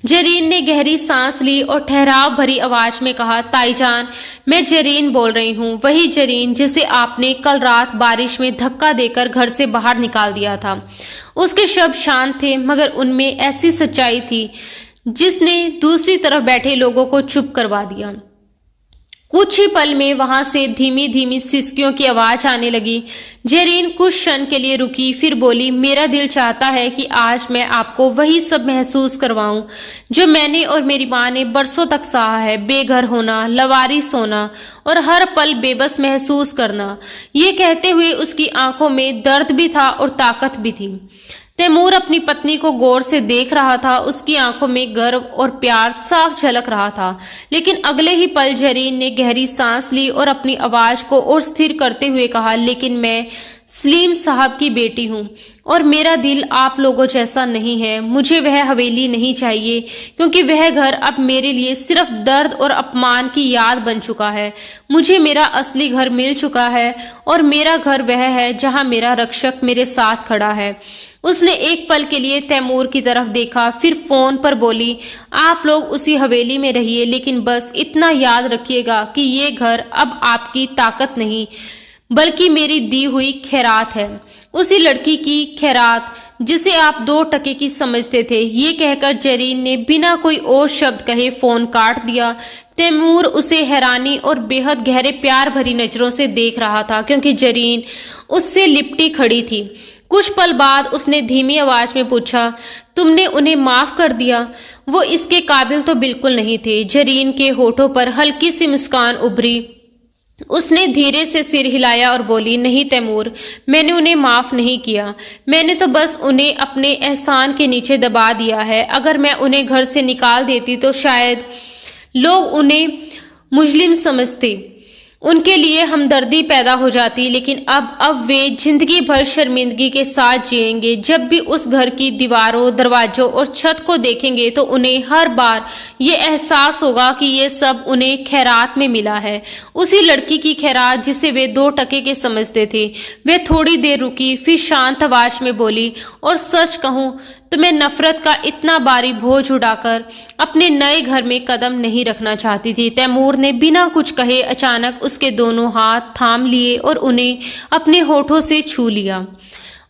जरीन ने गहरी सांस ली और ठहराव भरी आवाज में कहा, ताईजान, मैं जरीन बोल रही हूँ, वही जरीन जिसे आपने कल रात बारिश में धक्का देकर घर से बाहर निकाल दिया था। उसके शब्द शांत थे, मगर उनमें ऐसी सच्चाई थी जिसने दूसरी तरफ बैठे लोगों को चुप करवा दिया। कुछ ही पल में वहां से धीमी धीमी सिसकियों की आवाज आने लगी। जरीन कुछ क्षण के लिए रुकी, फिर बोली, मेरा दिल चाहता है कि आज मैं आपको वही सब महसूस करवाऊं जो मैंने और मेरी मां ने बरसों तक सहा है। बेघर होना, लवारिस होना और हर पल बेबस महसूस करना। ये कहते हुए उसकी आंखों में दर्द भी था और ताकत भी थी। तैमूर अपनी पत्नी को गौर से देख रहा था। उसकी आंखों में गर्व और प्यार साफ झलक रहा था। लेकिन अगले ही पल जरीन ने गहरी सांस ली और अपनी आवाज को और स्थिर करते हुए कहा, लेकिन मैं सलीम साहब की बेटी हूँ और मेरा दिल आप लोगों जैसा नहीं है। मुझे वह हवेली नहीं चाहिए, क्योंकि वह घर अब मेरे लिए सिर्फ दर्द और अपमान की याद बन चुका है। मुझे मेरा असली घर मिल चुका है और मेरा घर वह है जहाँ मेरा रक्षक मेरे साथ खड़ा है। उसने एक पल के लिए तैमूर की तरफ देखा, फिर फोन पर बोली, आप लोग उसी हवेली में रहिए, लेकिन बस इतना याद रखिएगा कि ये घर अब आपकी ताकत नहीं बल्कि मेरी दी हुई खैरात है। उसी लड़की की खैरात जिसे आप 2 टके की समझते थे। ये कहकर जरीन ने बिना कोई और शब्द कहे फोन काट दिया। तैमूर उसे हैरानी और बेहद गहरे प्यार भरी नजरों से देख रहा था, क्योंकि जरीन उससे लिपटी खड़ी थी। कुछ पल बाद उसने धीमी आवाज में पूछा, तुमने उन्हें माफ कर दिया? वो इसके काबिल तो बिल्कुल नहीं थे। जरीन के होठों पर हल्की सी मुस्कान उभरी। उसने धीरे से सिर हिलाया और बोली, नहीं तैमूर, मैंने उन्हें माफ नहीं किया। मैंने तो बस उन्हें अपने एहसान के नीचे दबा दिया है। अगर मैं उन्हें घर से निकाल देती तो शायद लोग उन्हें मुजरिम समझते, उनके लिए हमदर्दी पैदा हो जाती। लेकिन अब वे जिंदगी भर शर्मिंदगी के साथ जिएंगे। जब भी उस घर की दीवारों, दरवाजों और छत को देखेंगे तो उन्हें हर बार ये एहसास होगा कि ये सब उन्हें खैरात में मिला है, उसी लड़की की खैरात जिसे वे 2 टके के समझते थे। वे थोड़ी देर रुकी, फिर शांत आवाज में बोली, और सच कहूं तो मैं नफरत का इतना भारी बोझ उठाकर अपने नए घर में कदम नहीं रखना चाहती थी। तैमूर ने बिना कुछ कहे अचानक उसके दोनों हाथ थाम लिए और उन्हें अपने होठों से छू लिया।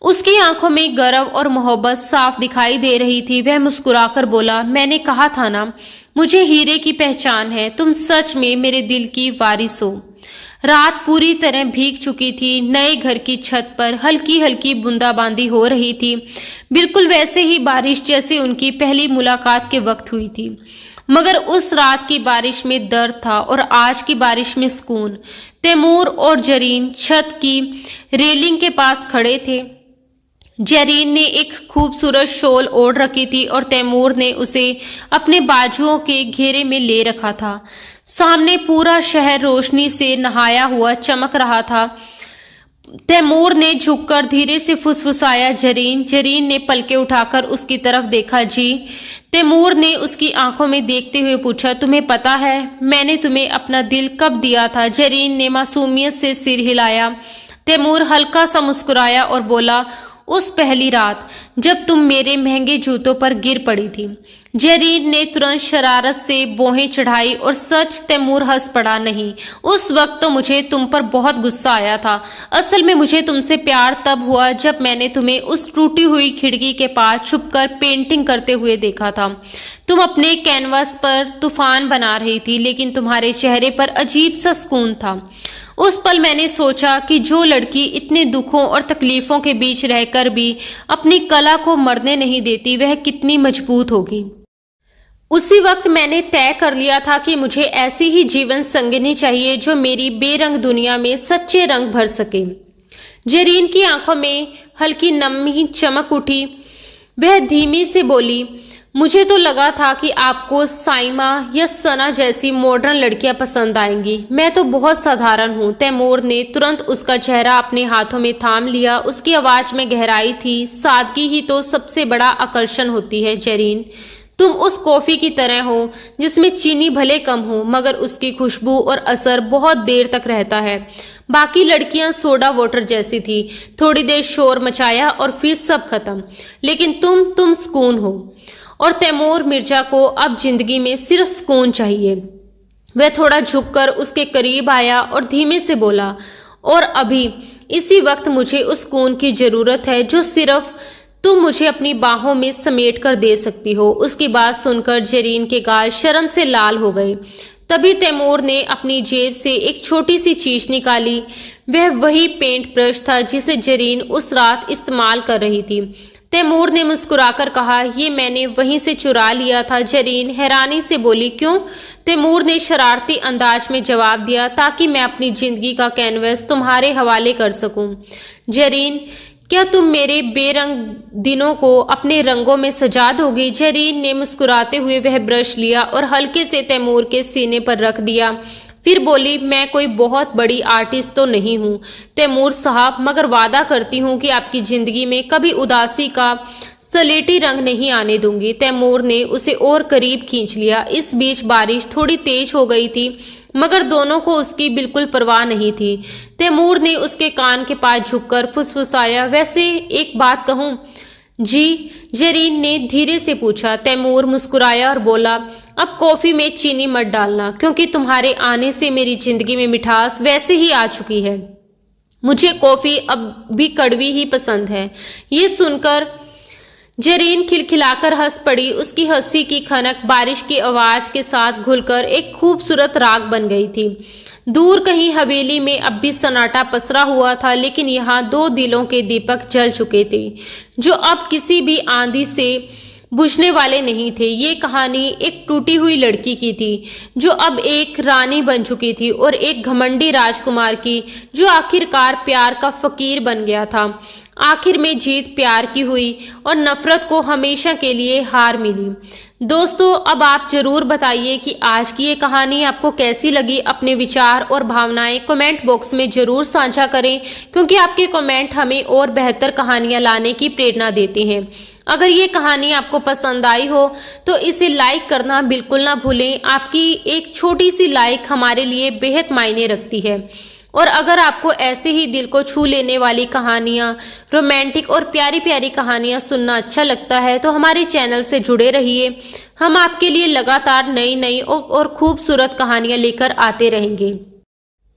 उसकी आंखों में गर्व और मोहब्बत साफ दिखाई दे रही थी। वह मुस्कुराकर बोला, मैंने कहा था ना, मुझे हीरे की पहचान है। तुम सच में मेरे दिल की वारिस हो। रात पूरी तरह भीग चुकी थी। नए घर की छत पर हल्की हल्की बूंदाबांदी हो रही थी, बिल्कुल वैसे ही बारिश जैसे उनकी पहली मुलाकात के वक्त हुई थी। मगर उस रात की बारिश में दर्द था और आज की बारिश में सुकून। तैमूर और जरीन छत की रेलिंग के पास खड़े थे। जरीन ने एक खूबसूरत शॉल ओढ़ रखी थी और तैमूर ने उसे अपने बाजुओं के घेरे में ले रखा था। सामने पूरा शहर रोशनी से नहाया हुआ चमक रहा था। तैमूर ने झुककर धीरे से फुसफुसाया, जरीन। जरीन ने पलके उठाकर उसकी तरफ देखा। जी। तैमूर ने उसकी आंखों में देखते हुए पूछा, तुम्हें पता है मैंने तुम्हें अपना दिल कब दिया था? जरीन ने मासूमियत से सिर हिलाया। तैमूर हल्का सा मुस्कुराया और बोला, उस पहली रात जब तुम मेरे महंगे जूतों पर गिर पड़ी थी। जरीन ने तुरंत शरारत से भौहें चढ़ाई और सच, तैमूर हंस पड़ा। नहीं, उस वक्त तो मुझे तुम पर बहुत गुस्सा आया था। असल में मुझे तुमसे प्यार तब हुआ जब मैंने तुम्हें उस टूटी हुई खिड़की के पास छुपकर पेंटिंग करते हुए देखा था। तुम अपने कैनवास पर तूफान बना रही थी, लेकिन तुम्हारे चेहरे पर अजीब सा सुकून था। उस पल मैंने सोचा कि जो लड़की इतने दुखों और तकलीफों के बीच रहकर भी अपनी कला को मरने नहीं देती, वह कितनी मजबूत होगी। उसी वक्त मैंने तय कर लिया था कि मुझे ऐसी ही जीवन संगिनी चाहिए जो मेरी बेरंग दुनिया में सच्चे रंग भर सके। जरीन की आंखों में हल्की नमी चमक उठी। वह धीमी से बोली, मुझे तो लगा था कि आपको साइमा या सना जैसी मॉडर्न लड़कियां पसंद आएंगी। मैं तो बहुत साधारण हूँ। तैमूर ने तुरंत उसका चेहरा अपने हाथों में थाम लिया। उसकी आवाज में गहराई थी। सादगी ही तो सबसे बड़ा आकर्षण होती है जरीन। तुम उस कॉफी की तरह हो जिसमें चीनी भले कम हो, मगर उसकी खुशबू और असर बहुत देर तक रहता है। बाकी लड़कियां सोडा वाटर जैसी थी, थोड़ी देर शोर मचाया और फिर सब खत्म। लेकिन तुम सुकून हो। और तैमूर मिर्जा को अब जिंदगी में सिर्फ सुकून चाहिए। वह थोड़ा झुककर उसके करीब आया और धीमे से बोला, और अभी इसी वक्त मुझे उस सुकून की जरूरत है जो सिर्फ तुम मुझे अपनी बाहों में समेट कर दे सकती हो। उसकी बात सुनकर जरीन के गाल शर्म से लाल हो गए। तभी तैमूर ने अपनी जेब से एक छोटी सी चीज निकाली। वह वही पेंट ब्रश था जिसे जरीन उस रात इस्तेमाल कर रही थी। तैमूर ने मुस्कुराकर कहा, ये मैंने वहीं से चुरा लिया था। जरीन हैरानी से बोली, क्यों? तैमूर ने शरारती अंदाज में जवाब दिया, ताकि मैं अपनी जिंदगी का कैनवस तुम्हारे हवाले कर सकूं। जरीन, क्या तुम मेरे बेरंग दिनों को अपने रंगों में सजा दोगी? जरीन ने मुस्कुराते हुए वह ब्रश लिया और हल्के से तैमूर के सीने पर रख दिया। फिर बोली, मैं कोई बहुत बड़ी आर्टिस्ट तो नहीं हूँ तैमूर साहब, मगर वादा करती हूँ कि आपकी जिंदगी में कभी उदासी का सलेटी रंग नहीं आने दूंगी। तैमूर ने उसे और करीब खींच लिया। इस बीच बारिश थोड़ी तेज हो गई थी, मगर दोनों को उसकी बिल्कुल परवाह नहीं थी। तैमूर ने उसके कान के पास झुककर फुसफुसाया, वैसे एक बात कहूँ? जी, जरीन ने धीरे से पूछा। तैमूर मुस्कुराया और बोला, अब कॉफी में चीनी मत डालना, क्योंकि तुम्हारे आने से मेरी जिंदगी में मिठास वैसे ही आ चुकी है। मुझे कॉफी अब भी कड़वी ही पसंद है। ये सुनकर जरीन खिलखिलाकर हंस पड़ी। उसकी हंसी की खनक बारिश की आवाज के साथ घुलकर एक खूबसूरत राग बन गई थी। दूर कहीं हवेली में अब भी सन्नाटा पसरा हुआ था, लेकिन यहाँ दो दिलों के दीपक जल चुके थे जो अब किसी भी आंधी से बुझने वाले नहीं थे। ये कहानी एक टूटी हुई लड़की की थी जो अब एक रानी बन चुकी थी, और एक घमंडी राजकुमार की जो आखिरकार प्यार का फकीर बन गया था। आखिर में जीत प्यार की हुई और नफरत को हमेशा के लिए हार मिली। दोस्तों, अब आप जरूर बताइए कि आज की ये कहानी आपको कैसी लगी। अपने विचार और भावनाएं कमेंट बॉक्स में जरूर साझा करें, क्योंकि आपके कमेंट हमें और बेहतर कहानियां लाने की प्रेरणा देते हैं। अगर ये कहानी आपको पसंद आई हो तो इसे लाइक करना बिल्कुल ना भूलें। आपकी एक छोटी सी लाइक हमारे लिए बेहद मायने रखती है। और अगर आपको ऐसे ही दिल को छू लेने वाली कहानियां, रोमांटिक और प्यारी प्यारी कहानियां सुनना अच्छा लगता है तो हमारे चैनल से जुड़े रहिए। हम आपके लिए लगातार नई नई और खूबसूरत कहानियां लेकर आते रहेंगे।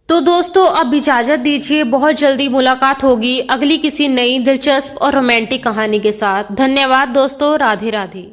तो दोस्तों, अब इजाजत दीजिए। बहुत जल्दी मुलाकात होगी अगली किसी नई दिलचस्प और रोमांटिक कहानी के साथ। धन्यवाद दोस्तों। राधे राधे।